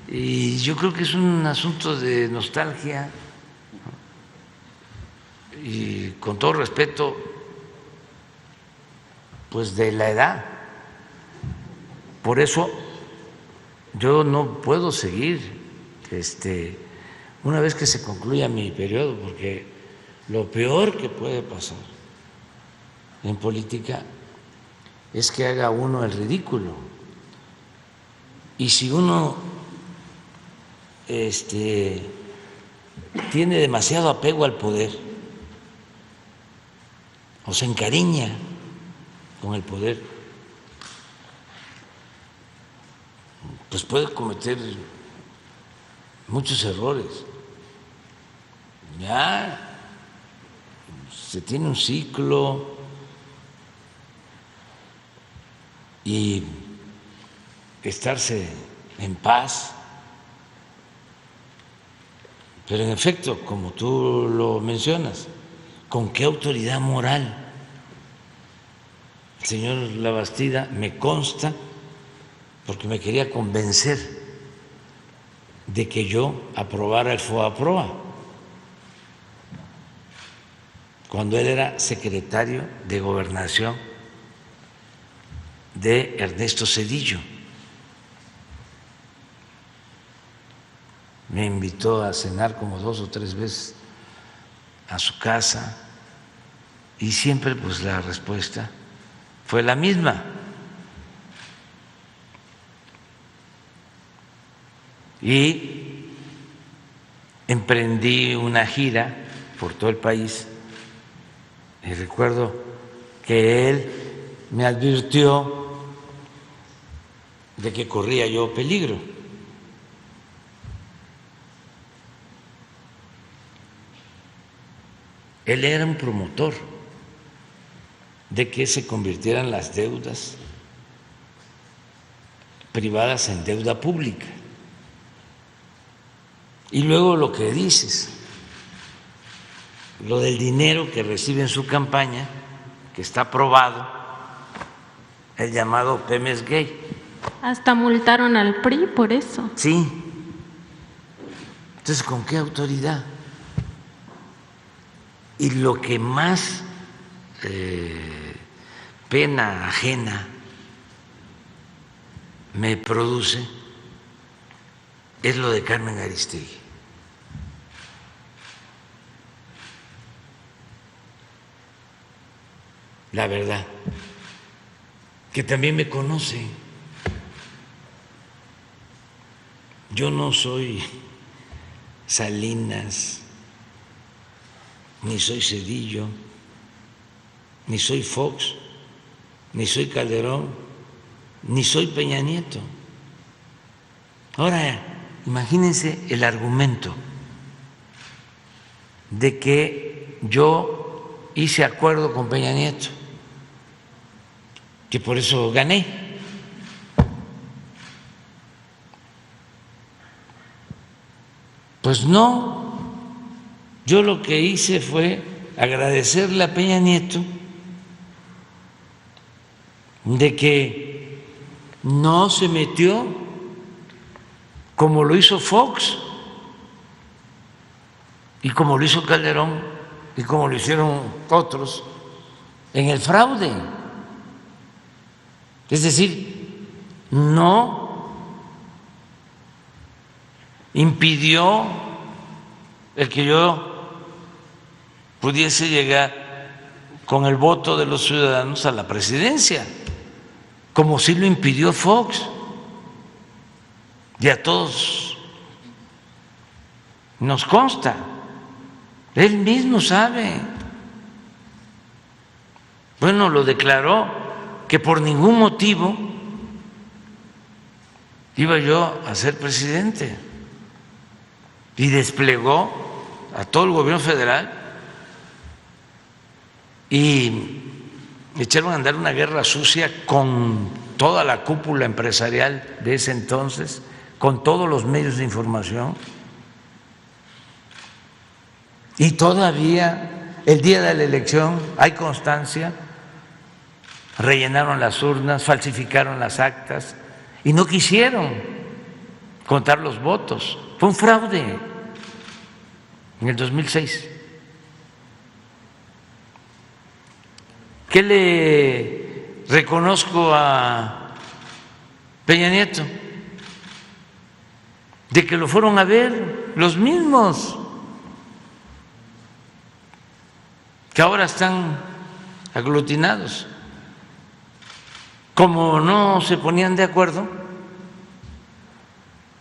Y yo creo que es un asunto de nostalgia y, con todo respeto, pues de la edad. Por eso yo no puedo seguir una vez que se concluya mi periodo, porque lo peor que puede pasar en política es que haga uno el ridículo. Y si uno tiene demasiado apego al poder o se encariña con el poder, pues puede cometer muchos errores. Ya se tiene un ciclo y estarse en paz. Pero en efecto, como tú lo mencionas, ¿con qué autoridad moral? El señor Labastida, me consta, porque me quería convencer de que yo aprobara el FOAPROA, cuando él era secretario de Gobernación de Ernesto Zedillo. Me invitó a cenar como 2 o 3 veces a su casa y siempre pues la respuesta fue la misma. Y emprendí una gira por todo el país y recuerdo que él me advirtió de que corría yo peligro. Él era un promotor de que se convirtieran las deudas privadas en deuda pública. Y luego lo que dices, lo del dinero que recibe en su campaña, que está aprobado, el llamado Pemex Gay. Hasta multaron al PRI por eso. Sí. Entonces, ¿con qué autoridad? Y lo que más pena ajena me produce es lo de Carmen Aristegui. La verdad, que también me conoce. Yo no soy Salinas, ni soy Zedillo, ni soy Fox, ni soy Calderón, ni soy Peña Nieto. Ahora, imagínense el argumento de que yo hice acuerdo con Peña Nieto, que por eso gané. Pues no, yo lo que hice fue agradecerle a Peña Nieto de que no se metió como lo hizo Fox y como lo hizo Calderón y como lo hicieron otros en el fraude. Es decir, no impidió el que yo pudiese llegar con el voto de los ciudadanos a la presidencia, como sí lo impidió Fox. Y a todos nos consta, él mismo sabe. Bueno, lo declaró que por ningún motivo iba yo a ser presidente y desplegó a todo el gobierno federal y echaron a andar una guerra sucia con toda la cúpula empresarial de ese entonces, con todos los medios de información, y todavía el día de la elección hay constancia, rellenaron las urnas, falsificaron las actas y no quisieron contar los votos. Fue un fraude en el 2006. ¿Qué le reconozco a Peña Nieto? De que lo fueron a ver los mismos que ahora están aglutinados. Como no se ponían de acuerdo,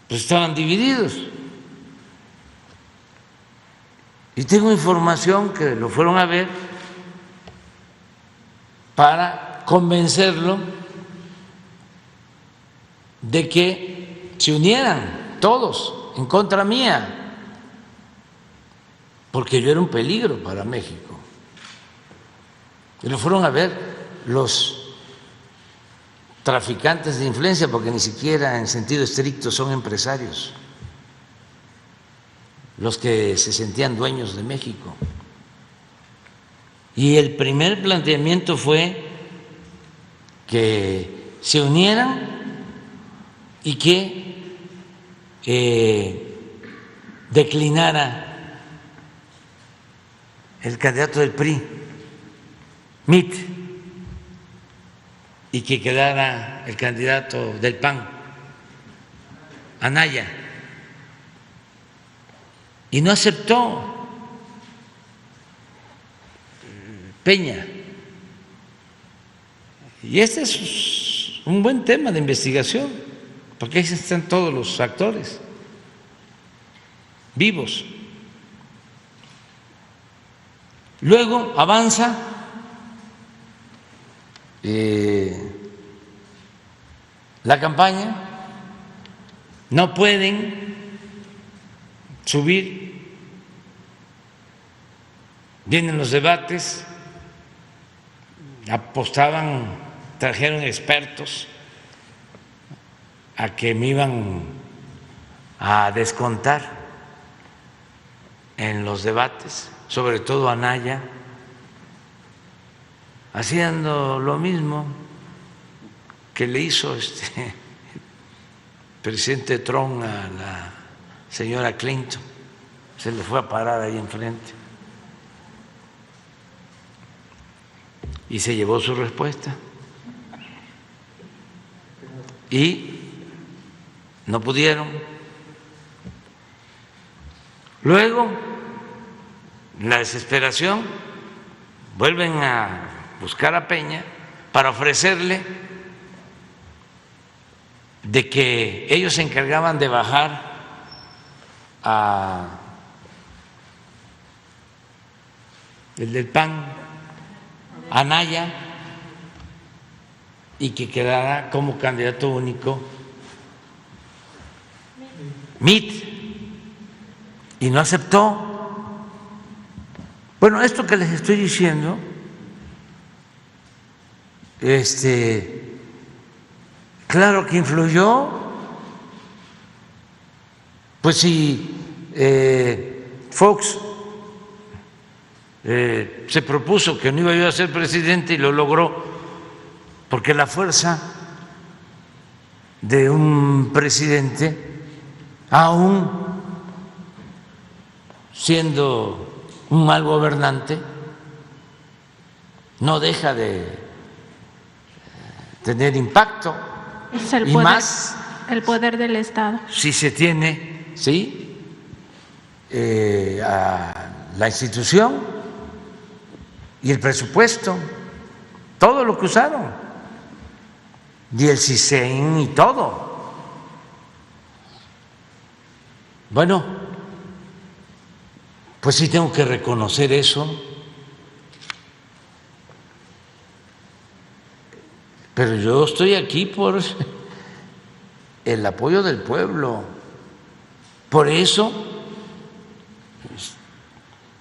pues estaban divididos. Y tengo información que lo fueron a ver para convencerlo de que se unieran todos en contra mía, porque yo era un peligro para México. Y lo fueron a ver los traficantes de influencia, porque ni siquiera en sentido estricto son empresarios, los que se sentían dueños de México. Y el primer planteamiento fue que se unieran y que declinara el candidato del PRI, Mit, y que quedara el candidato del PAN, Anaya. Y no aceptó Peña. Y este es un buen tema de investigación, porque ahí están todos los actores vivos. Luego avanza la campaña, no pueden subir, vienen los debates, apostaban, trajeron expertos a que me iban a descontar en los debates, sobre todo Anaya, haciendo lo mismo que le hizo el presidente Trump a la señora Clinton, se le fue a parar ahí enfrente y se llevó su respuesta y no pudieron. Luego, la desesperación, vuelven a buscar a Peña para ofrecerle de que ellos se encargaban de bajar a el del PAN, Anaya, y que quedara como candidato único Mitt, y no aceptó. Bueno, esto que les estoy diciendo, claro que influyó. Pues si Fox se propuso que no iba yo a ser presidente y lo logró, porque la fuerza de un presidente, aún siendo un mal gobernante, no deja de tener impacto. Es el y poder, más el poder del Estado. Si se tiene, sí, a la institución y el presupuesto, todo lo que usaron, y el CISEN y todo. Bueno, pues sí tengo que reconocer eso, pero yo estoy aquí por el apoyo del pueblo. Por eso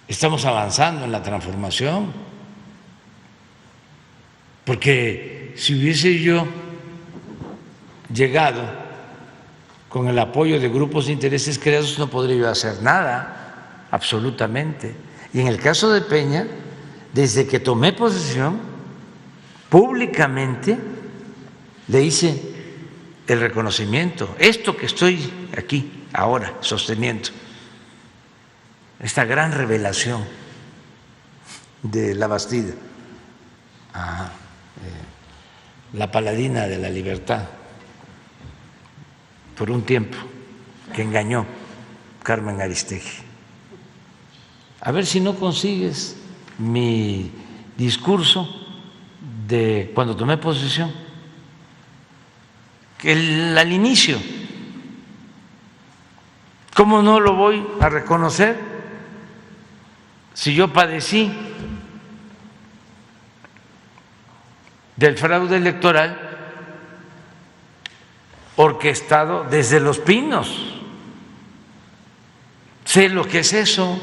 estamos avanzando en la transformación, porque si hubiese yo llegado con el apoyo de grupos de intereses creados, no podría yo hacer nada, absolutamente. Y en el caso de Peña, desde que tomé posesión, públicamente le hice el reconocimiento. Esto que estoy aquí ahora sosteniendo, esta gran revelación de la Bastida, la paladina de la libertad, por un tiempo, que engañó Carmen Aristegui. A ver si no consigues mi discurso de cuando tomé posesión, que al inicio. ¿Cómo no lo voy a reconocer si yo padecí del fraude electoral orquestado desde Los Pinos? Sé lo que es eso,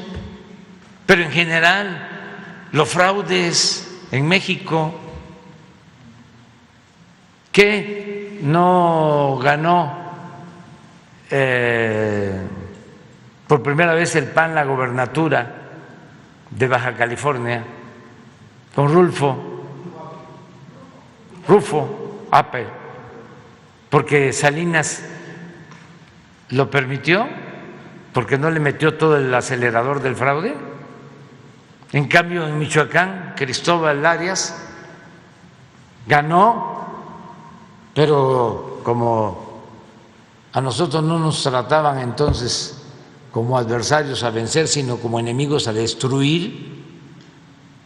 pero en general los fraudes en México, que no ganó por primera vez el PAN la gobernatura de Baja California con Rufo Apel, porque Salinas lo permitió, porque no le metió todo el acelerador del fraude. En cambio, en Michoacán, Cristóbal Arias ganó, pero como a nosotros no nos trataban entonces como adversarios a vencer, sino como enemigos a destruir,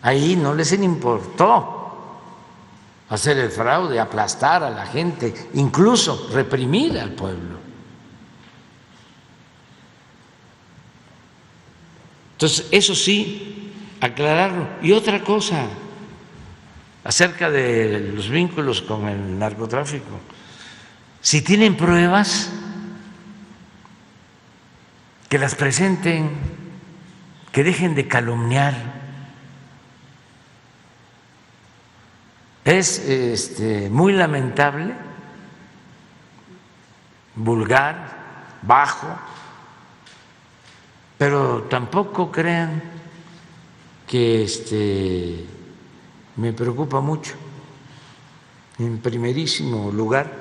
ahí no les importó hacer el fraude, aplastar a la gente, incluso reprimir al pueblo. Entonces, eso sí, aclararlo. Y otra cosa, acerca de los vínculos con el narcotráfico. Si tienen pruebas, que las presenten, que dejen de calumniar. Es muy lamentable, vulgar, bajo, pero tampoco crean que me preocupa mucho. En primerísimo lugar,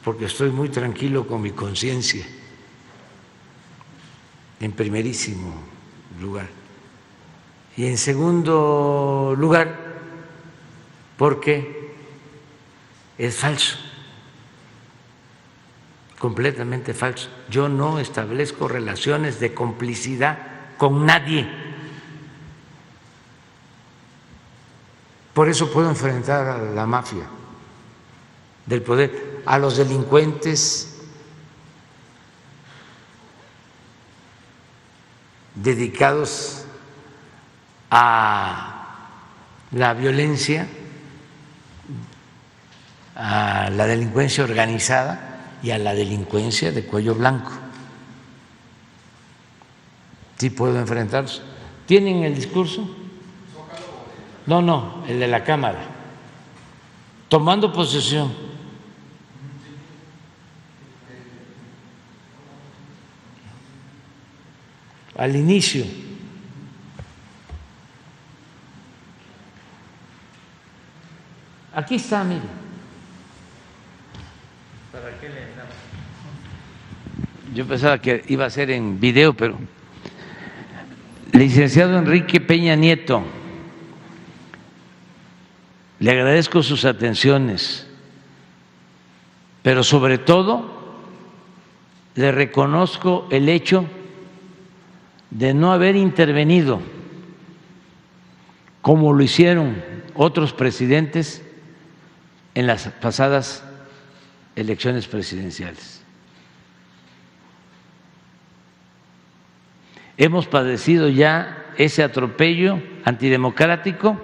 porque estoy muy tranquilo con mi conciencia, en primerísimo lugar. Y en segundo lugar, porque es falso, completamente falso. Yo no establezco relaciones de complicidad con nadie. Por eso puedo enfrentar a la mafia del poder, a los delincuentes dedicados a la violencia, a la delincuencia organizada y a la delincuencia de cuello blanco. Sí puedo enfrentarlos. ¿Tienen el discurso? No, el de la Cámara. Tomando posesión. Al inicio. Aquí está, mire. ¿Para qué le damos? Yo pensaba que iba a ser en video, pero... Licenciado Enrique Peña Nieto, le agradezco sus atenciones, pero sobre todo le reconozco el hecho de no haber intervenido como lo hicieron otros presidentes en las pasadas elecciones presidenciales. Hemos padecido ya ese atropello antidemocrático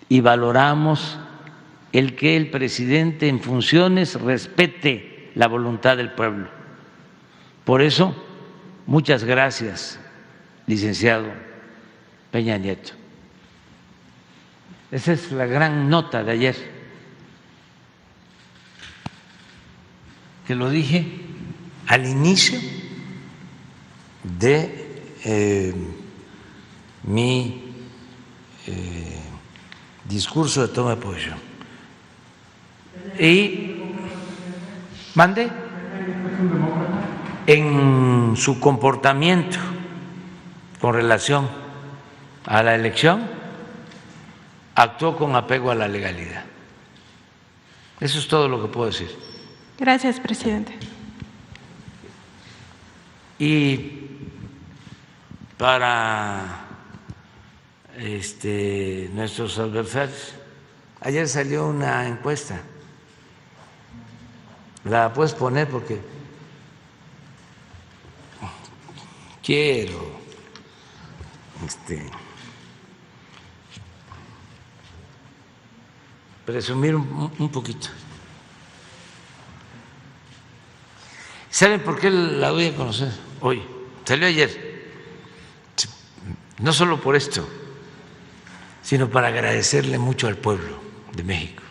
y valoramos el que el presidente en funciones respete la voluntad del pueblo. Por eso, muchas gracias, licenciado Peña Nieto. Esa es la gran nota de ayer, que lo dije al inicio de mi discurso de toma de posesión. Y mandé en su comportamiento con relación a la elección, actuó con apego a la legalidad. Eso es todo lo que puedo decir. Gracias, presidente. Y para nuestros adversarios, ayer salió una encuesta, la puedes poner porque quiero presumir un poquito. ¿Saben por qué la doy a conocer hoy? Salió ayer. No solo por esto, sino para agradecerle mucho al pueblo de México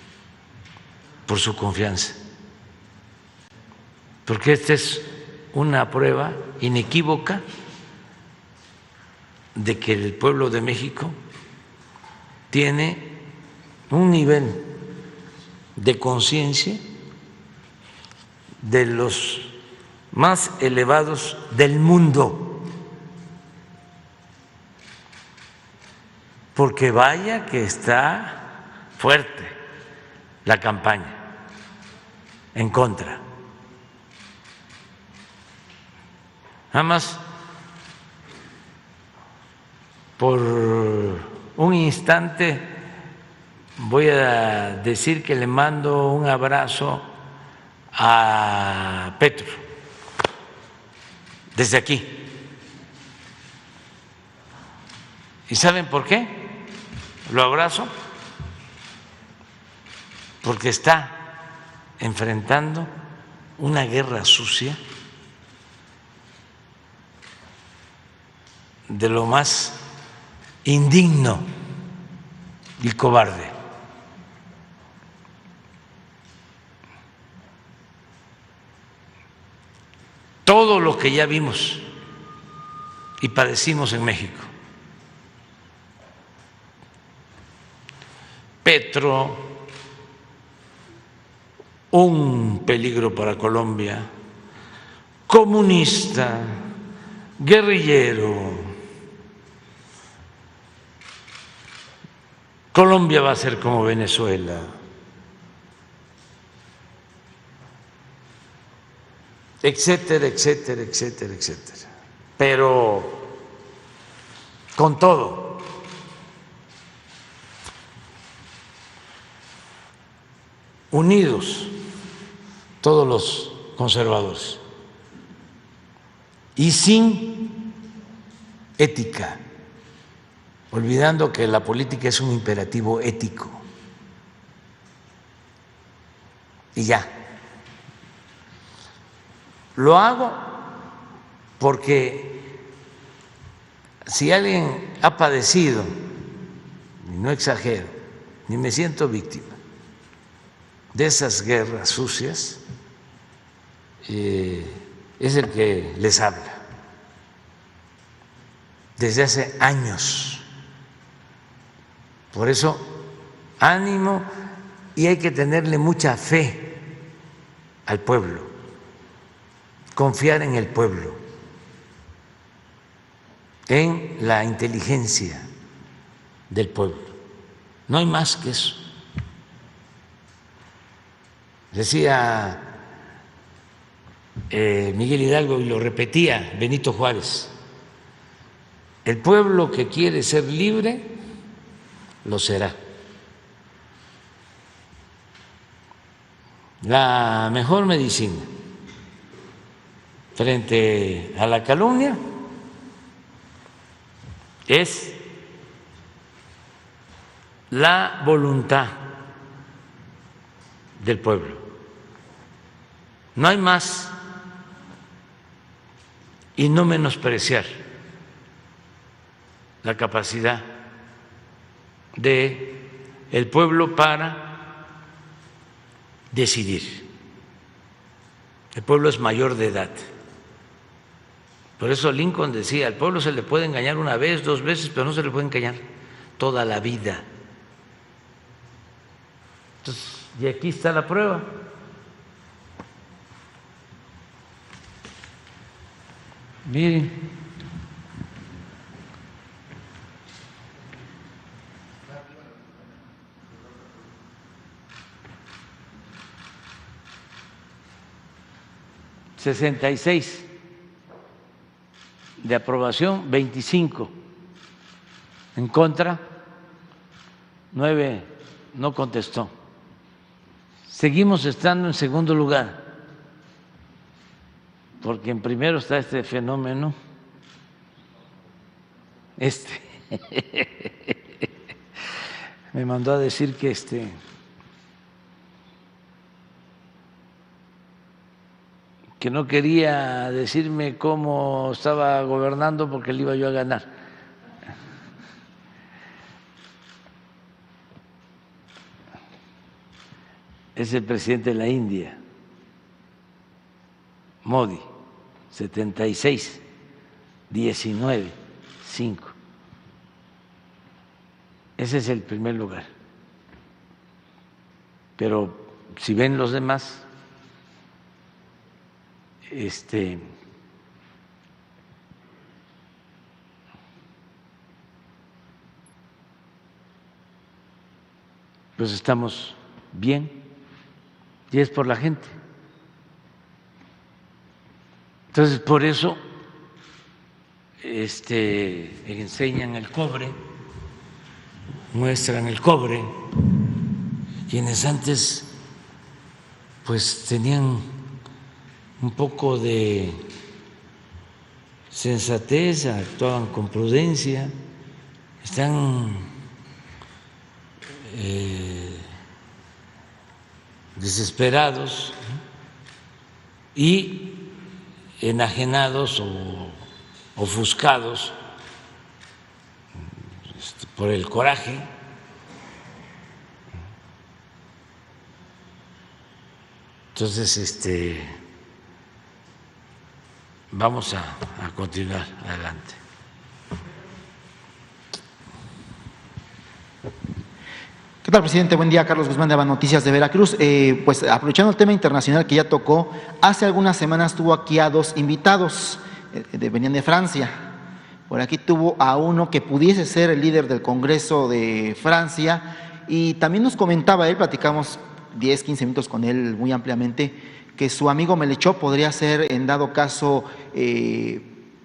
por su confianza. Porque esta es una prueba inequívoca de que el pueblo de México tiene un nivel de conciencia de los más elevados del mundo. Porque vaya que está fuerte la campaña en contra. Nada más por un instante voy a decir que le mando un abrazo a Petro desde aquí. ¿Y saben por qué? lo abrazo porque está enfrentando una guerra sucia de lo más indigno y cobarde. Todo lo que ya vimos y padecimos en México. Petro, un peligro para Colombia, comunista, guerrillero. Colombia va a ser como Venezuela. Etcétera, etcétera, etcétera, etcétera. Pero con todo, unidos todos los conservadores y sin ética, olvidando que la política es un imperativo ético. Y ya. Lo hago porque si alguien ha padecido, y no exagero, ni me siento víctima de esas guerras sucias, es el que les habla desde hace años. Por eso, ánimo, y hay que tenerle mucha fe al pueblo, confiar en el pueblo, en la inteligencia del pueblo. No hay más que eso. Decía Miguel Hidalgo, y lo repetía Benito Juárez: el pueblo que quiere ser libre, lo será. La mejor medicina frente a la calumnia es la voluntad del pueblo. No hay más, y no menospreciar la capacidad del pueblo para decidir. El pueblo es mayor de edad. Por eso Lincoln decía: al pueblo se le puede engañar una vez, 2 veces, pero no se le puede engañar toda la vida. Entonces, y aquí está la prueba. Miren, $66 de aprobación, 25 en contra, 9 no contestó. Seguimos estando en segundo lugar, porque en primero está este fenómeno, me mandó a decir que no quería decirme cómo estaba gobernando porque le iba yo a ganar. Es el presidente de la India, Modi, 76, 19, 5. Ese es el primer lugar. Pero si ven los demás, pues estamos bien, y es por la gente. Entonces, por eso enseñan el cobre, muestran el cobre, quienes antes pues tenían un poco de sensatez, actuaban con prudencia, están desesperados y enajenados o ofuscados por el coraje. Entonces, vamos a continuar adelante. ¿Qué tal, presidente? Buen día, Carlos Guzmán de Aba Noticias de Veracruz. Pues aprovechando el tema internacional que ya tocó, hace algunas semanas tuvo aquí a dos invitados, venían de Francia. Por aquí tuvo a uno que pudiese ser el líder del Congreso de Francia y también nos comentaba él, platicamos 10, 15 minutos con él muy ampliamente, que su amigo Melechó podría ser, en dado caso,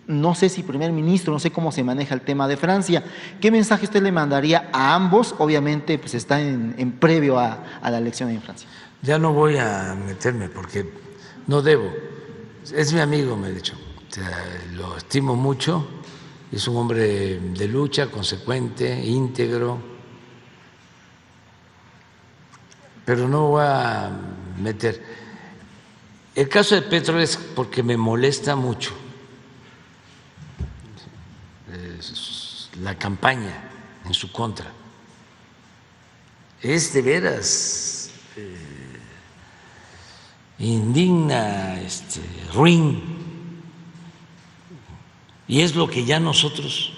no sé si primer ministro, no sé cómo se maneja el tema de Francia. ¿Qué mensaje usted le mandaría a ambos? Obviamente, pues está en previo a la elección en Francia. Ya no voy a meterme porque no debo. Es mi amigo, Melechó. O sea, lo estimo mucho. Es un hombre de lucha, consecuente, íntegro. Pero no voy a meter. El caso de Petro es porque me molesta mucho la campaña en su contra. Es de veras indigna, ruin, y es lo que ya nosotros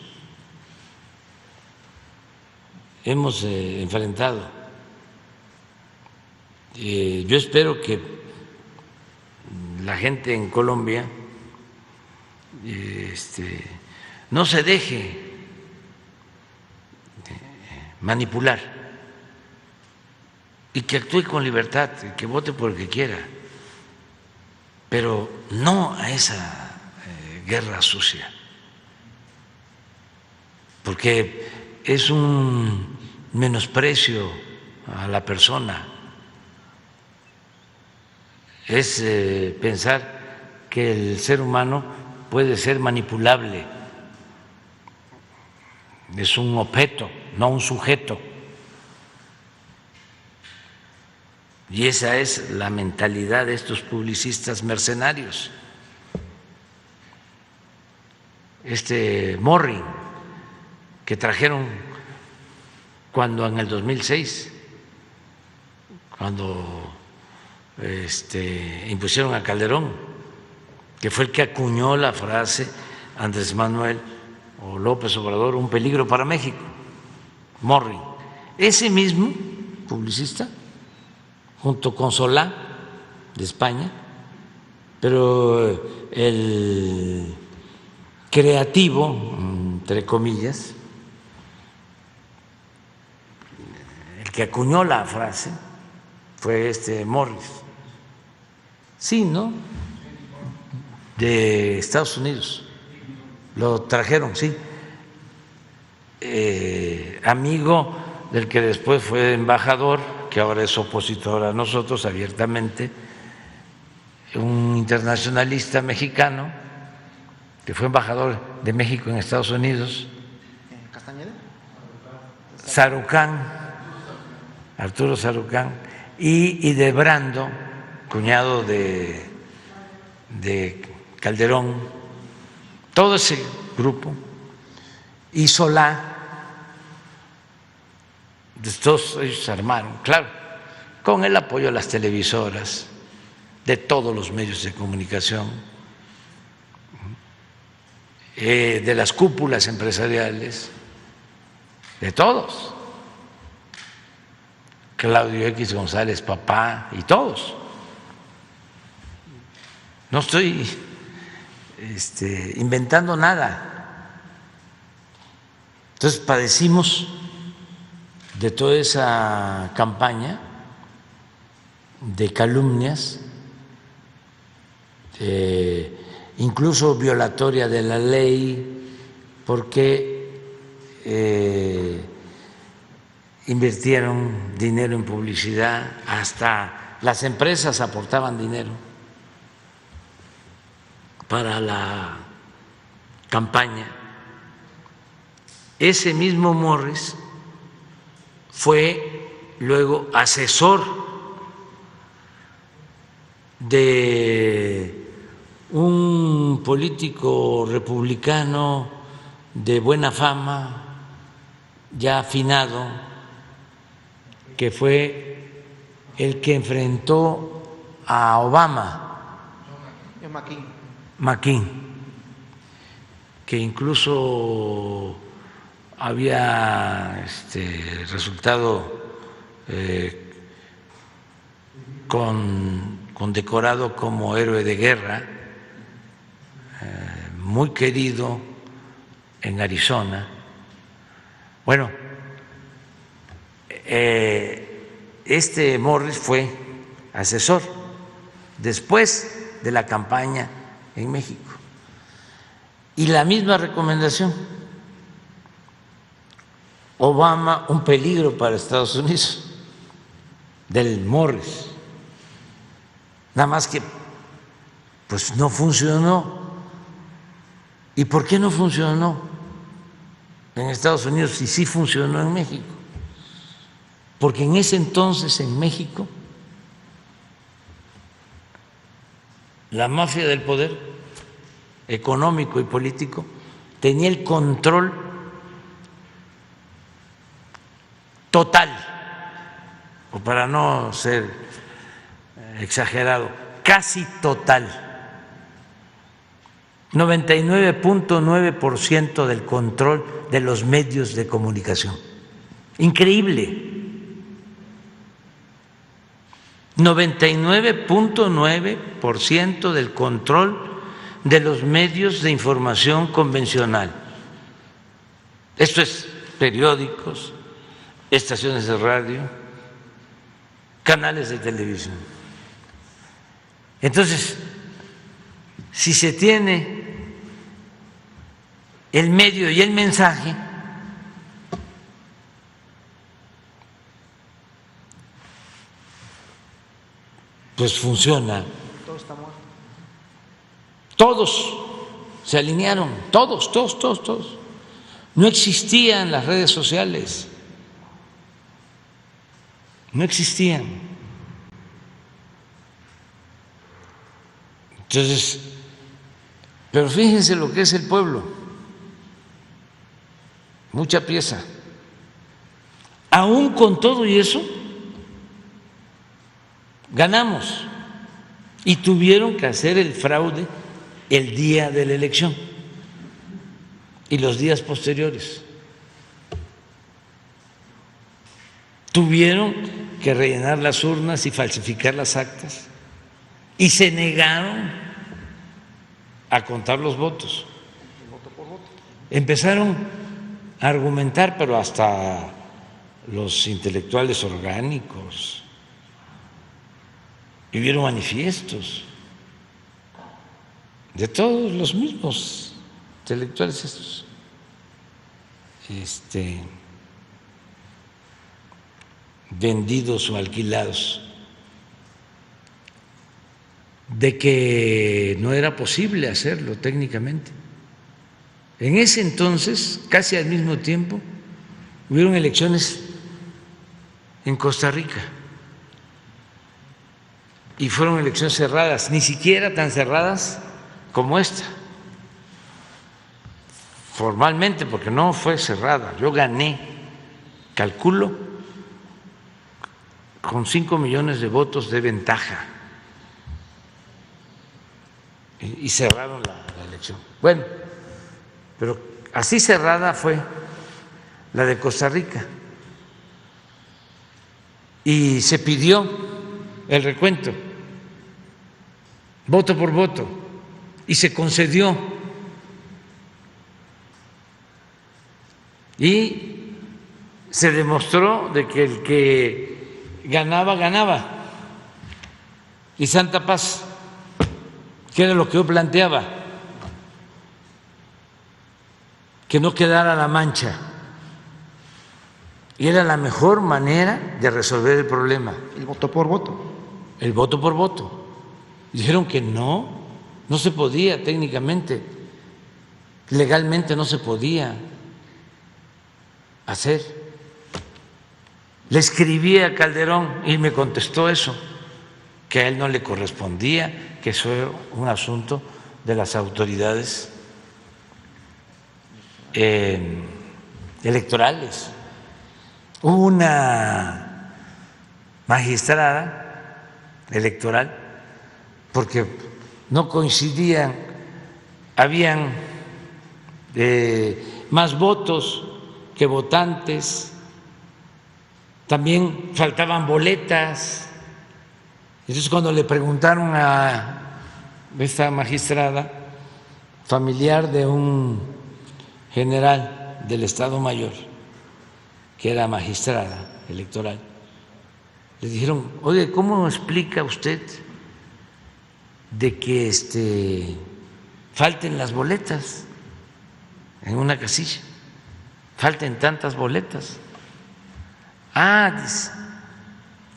hemos enfrentado. Yo espero que la gente en Colombia no se deje manipular y que actúe con libertad, que vote por el que quiera, pero no a esa guerra sucia, porque es un menosprecio a la persona, es pensar que el ser humano puede ser manipulable, es un objeto, no un sujeto. Y esa es la mentalidad de estos publicistas mercenarios. Morri, que trajeron cuando en el 2006, cuando impusieron a Calderón, que fue el que acuñó la frase Andrés Manuel o López Obrador, un peligro para México. Morri, ese mismo publicista, junto con Solá de España, pero el creativo, entre comillas, el que acuñó la frase fue Morris, sí, ¿no? De Estados Unidos, lo trajeron, sí, amigo del que después fue embajador, que ahora es opositor a nosotros abiertamente, un internacionalista mexicano que fue embajador de México en Estados Unidos, ¿Castañeda? Sarucán, Arturo Sarucán, y de Brando, cuñado de Calderón, todo ese grupo, y Solá. Todos ellos se armaron, claro, con el apoyo de las televisoras, de todos los medios de comunicación, de las cúpulas empresariales, de todos, Claudio X González, papá, y todos. No estoy inventando nada. Entonces padecimos de toda esa campaña de calumnias, incluso violatoria de la ley, porque invirtieron dinero en publicidad, hasta las empresas aportaban dinero para la campaña. Ese mismo Morris fue luego asesor de un político republicano de buena fama, ya afinado, que fue el que enfrentó a Obama, McCain, que incluso había resultado condecorado como héroe de guerra, muy querido en Arizona. Bueno, Morris fue asesor después de la campaña en México. Y la misma recomendación: Obama, un peligro para Estados Unidos, del Morris. Nada más que pues no funcionó. ¿Y por qué no funcionó en Estados Unidos y sí funcionó en México? Porque en ese entonces en México la mafia del poder económico y político tenía el control total, o para no ser exagerado, casi total. 99.9% del control de los medios de comunicación. Increíble. 99.9% del control de los medios de información convencional. Esto es periódicos, estaciones de radio, canales de televisión. Entonces, si se tiene el medio y el mensaje, pues funciona. Todos se alinearon, todos. No existían las redes sociales, no existían. Entonces, pero fíjense lo que es el pueblo, mucha pieza. Aún con todo y eso, ganamos, y tuvieron que hacer el fraude el día de la elección y los días posteriores. Tuvieron que rellenar las urnas y falsificar las actas, y se negaron a contar los votos. Empezaron a argumentar, pero hasta los intelectuales orgánicos, y hubieron manifiestos de todos los mismos intelectuales estos, vendidos o alquilados, de que no era posible hacerlo técnicamente. En ese entonces, casi al mismo tiempo, hubieron elecciones en Costa Rica, y fueron elecciones cerradas, ni siquiera tan cerradas como esta, formalmente, porque no fue cerrada. Yo gané, calculo, con 5 millones de votos de ventaja, y cerraron la elección. Bueno, pero así cerrada fue la de Costa Rica, y se pidió el recuento voto por voto y se concedió, y se demostró de que el que ganaba, ganaba. Y Santa Paz, que era lo que yo planteaba, que no quedara la mancha, y era la mejor manera de resolver el problema. El voto por voto. El voto por voto. Dijeron que no se podía técnicamente, legalmente no se podía hacer. Le escribí a Calderón y me contestó eso, que a él no le correspondía, que eso era un asunto de las autoridades electorales. Hubo una magistrada electoral, porque no coincidían, habían más votos que votantes, también faltaban boletas. Entonces, cuando le preguntaron a esta magistrada, familiar de un general del Estado Mayor, que era magistrada electoral, le dijeron: oye, ¿cómo explica usted de que falten las boletas en una casilla, falten tantas boletas? Ah, dice,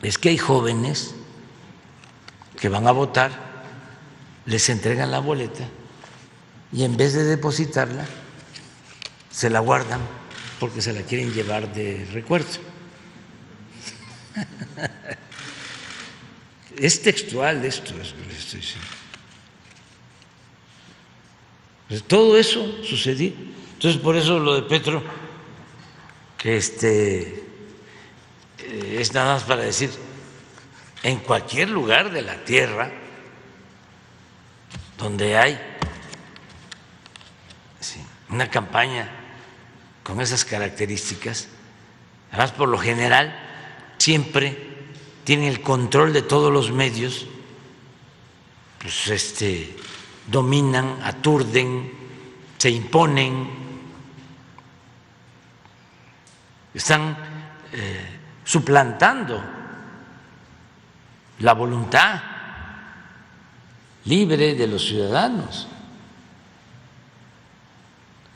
es que hay jóvenes que van a votar, les entregan la boleta y en vez de depositarla, se la guardan porque se la quieren llevar de recuerdo. Es textual esto, es lo que estoy diciendo. Pues todo eso sucedió. Entonces, por eso lo de Petro, que es nada más para decir, en cualquier lugar de la tierra donde hay una campaña con esas características, además por lo general siempre tienen el control de todos los medios, pues dominan, aturden, se imponen, están suplantando la voluntad libre de los ciudadanos,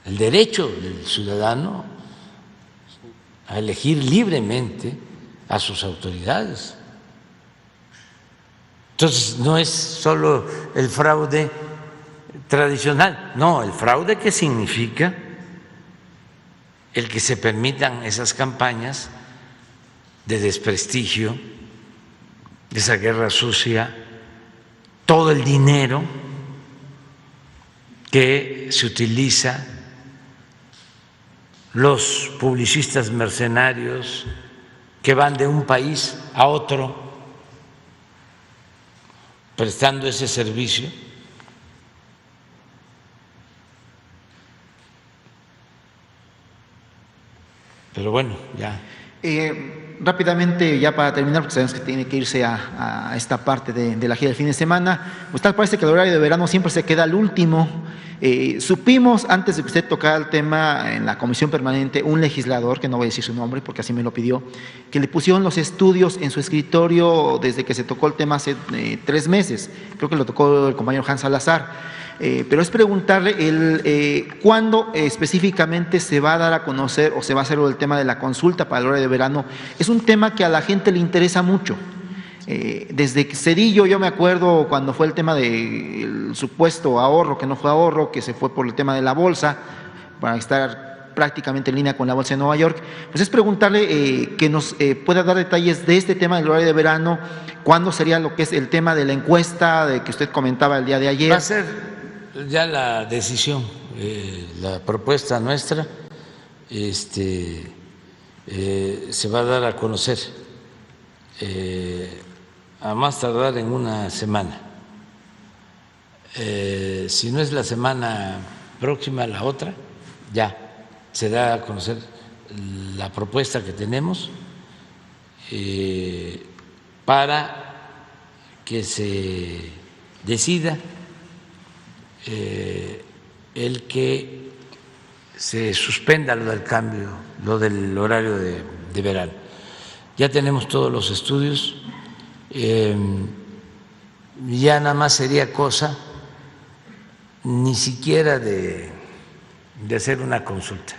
el derecho del ciudadano a elegir libremente a sus autoridades. Entonces, no es solo el fraude tradicional, no, el fraude que significa el que se permitan esas campañas de desprestigio, de esa guerra sucia, todo el dinero que se utiliza, los publicistas mercenarios que van de un país a otro prestando ese servicio. Pero bueno, ya. Rápidamente, ya para terminar, porque sabemos que tiene que irse a esta parte de la gira del fin de semana, pues tal parece que el horario de verano siempre se queda al último. Supimos, antes de que usted tocara el tema en la comisión permanente, un legislador, que no voy a decir su nombre porque así me lo pidió, que le pusieron los estudios en su escritorio desde que se tocó el tema hace 3 meses. Creo que lo tocó el compañero Hans Salazar. Pero es preguntarle cuándo específicamente se va a dar a conocer o se va a hacer el tema de la consulta para el horario de verano. Es un tema que a la gente le interesa mucho. Desde Cedillo, yo me acuerdo cuando fue el tema del supuesto ahorro, que no fue ahorro, que se fue por el tema de la bolsa, para estar prácticamente en línea con la bolsa de Nueva York. Pues es preguntarle que nos pueda dar detalles de este tema del horario de verano, cuándo sería lo que es el tema de la encuesta de que usted comentaba el día de ayer. Va a ser ya la decisión, la propuesta nuestra se va a dar a conocer a más tardar en una semana. Si no es la semana próxima, la otra, ya se da a conocer la propuesta que tenemos para que se decida el que se suspenda lo del cambio, lo del horario de verano. Ya tenemos todos los estudios, ya nada más sería cosa ni siquiera de hacer una consulta,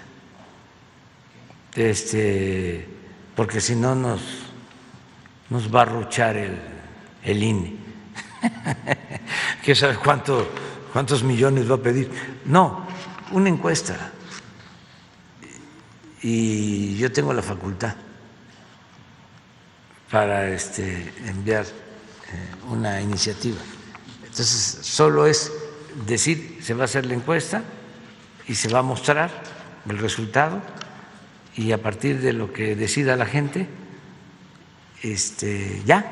porque si no nos va a arruchar el INE. ¿Quién sabe cuántos millones va a pedir? No, una encuesta. Y yo tengo la facultad para enviar una iniciativa. Entonces, solo es decir, se va a hacer la encuesta y se va a mostrar el resultado, y a partir de lo que decida la gente, ya.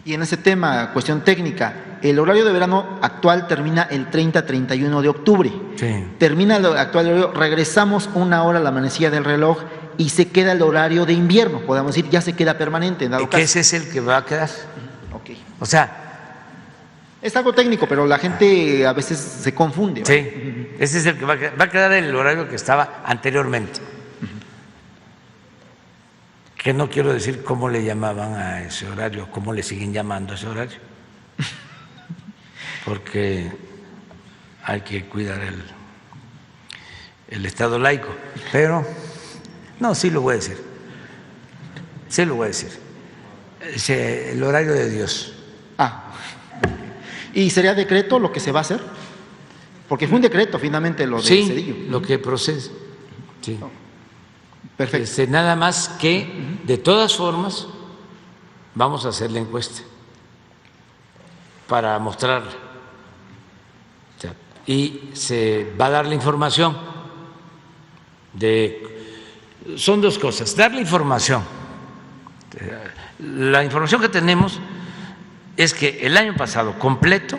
Y en ese tema, cuestión técnica, el horario de verano actual termina el 30-31 de octubre. Sí. Termina el actual horario, regresamos 1 hora a la manecilla del reloj y se queda el horario de invierno, podemos decir, ya se queda permanente. En dado Que caso. ese es el que va a quedar. Ok. O sea, Es algo técnico, pero la gente a veces se confunde. sí, ¿vale? ese es el que va a quedar el horario que estaba anteriormente. Que no quiero decir cómo le llamaban a ese horario, cómo le siguen llamando a ese horario, porque hay que cuidar el Estado laico. Pero, no, sí lo voy a decir, sí lo voy a decir, el horario de Dios. ¿Y sería decreto lo que se va a hacer? Porque fue un decreto finalmente lo de Sí, Cedillo. lo que procede. Sí. Perfecto. Nada más que, de todas formas, vamos a hacer la encuesta para mostrarla. O sea, y se va a dar la información son dos cosas: dar la información. La información que tenemos es que el año pasado completo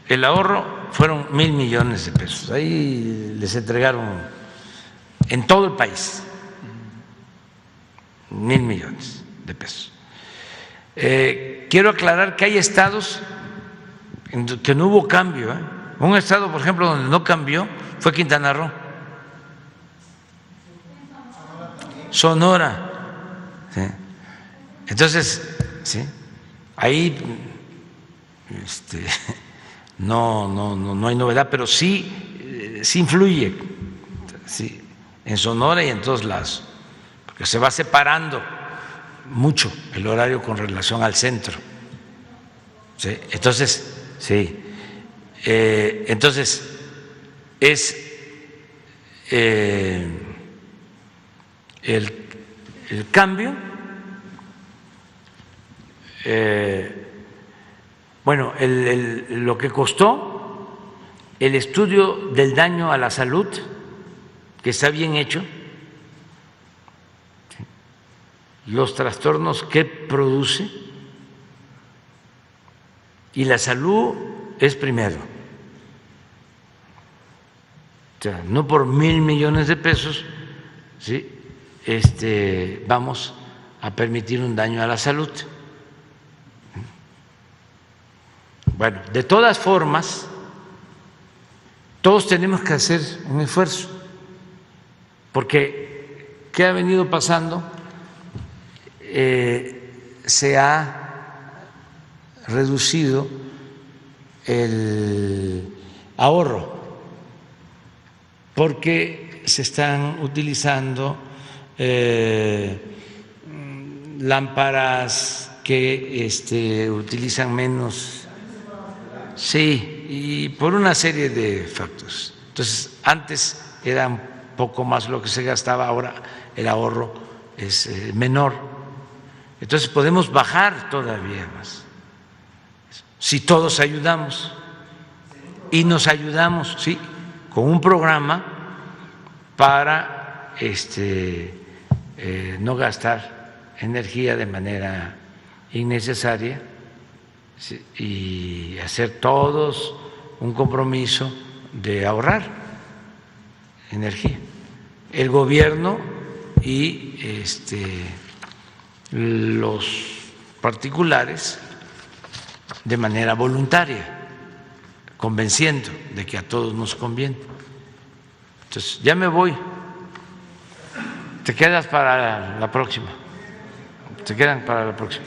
el ahorro fueron 1,000 millones de pesos. Ahí les entregaron en todo el país 1,000 millones de pesos. Quiero aclarar que hay estados en que no hubo cambio. Un estado, por ejemplo, donde no cambió fue Quintana Roo, Sonora. ¿Sí? Entonces, sí, ahí no hay novedad, pero sí influye, sí, en Sonora y en todos lados, porque se va separando mucho el horario con relación al centro. ¿Sí? Entonces, sí, entonces es el cambio. Bueno, lo que costó el estudio del daño a la salud, que está bien hecho, los trastornos que produce, y la salud es primero. O sea, no por 1,000 millones de pesos, ¿sí? Vamos a permitir un daño a la salud. Bueno, de todas formas, todos tenemos que hacer un esfuerzo, porque ¿qué ha venido pasando? Se ha reducido el ahorro, porque se están utilizando lámparas que utilizan menos. Sí, y por una serie de factores. Entonces, antes era un poco más lo que se gastaba, ahora el ahorro es menor. Entonces podemos bajar todavía más si todos ayudamos, y nos ayudamos, sí, con un programa para no gastar energía de manera innecesaria. Sí, y hacer todos un compromiso de ahorrar energía, el gobierno y los particulares de manera voluntaria, convenciendo de que a todos nos conviene. Entonces, ya me voy. Te quedas para la próxima. Se quedan para la próxima.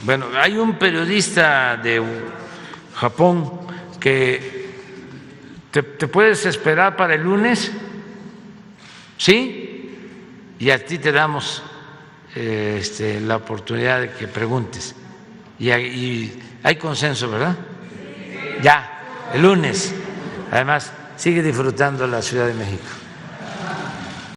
Bueno, hay un periodista de Japón que te puedes esperar para el lunes, ¿sí? Y a ti te damos la oportunidad de que preguntes. Y hay consenso, ¿verdad? Ya, el lunes. Además, sigue disfrutando la Ciudad de México.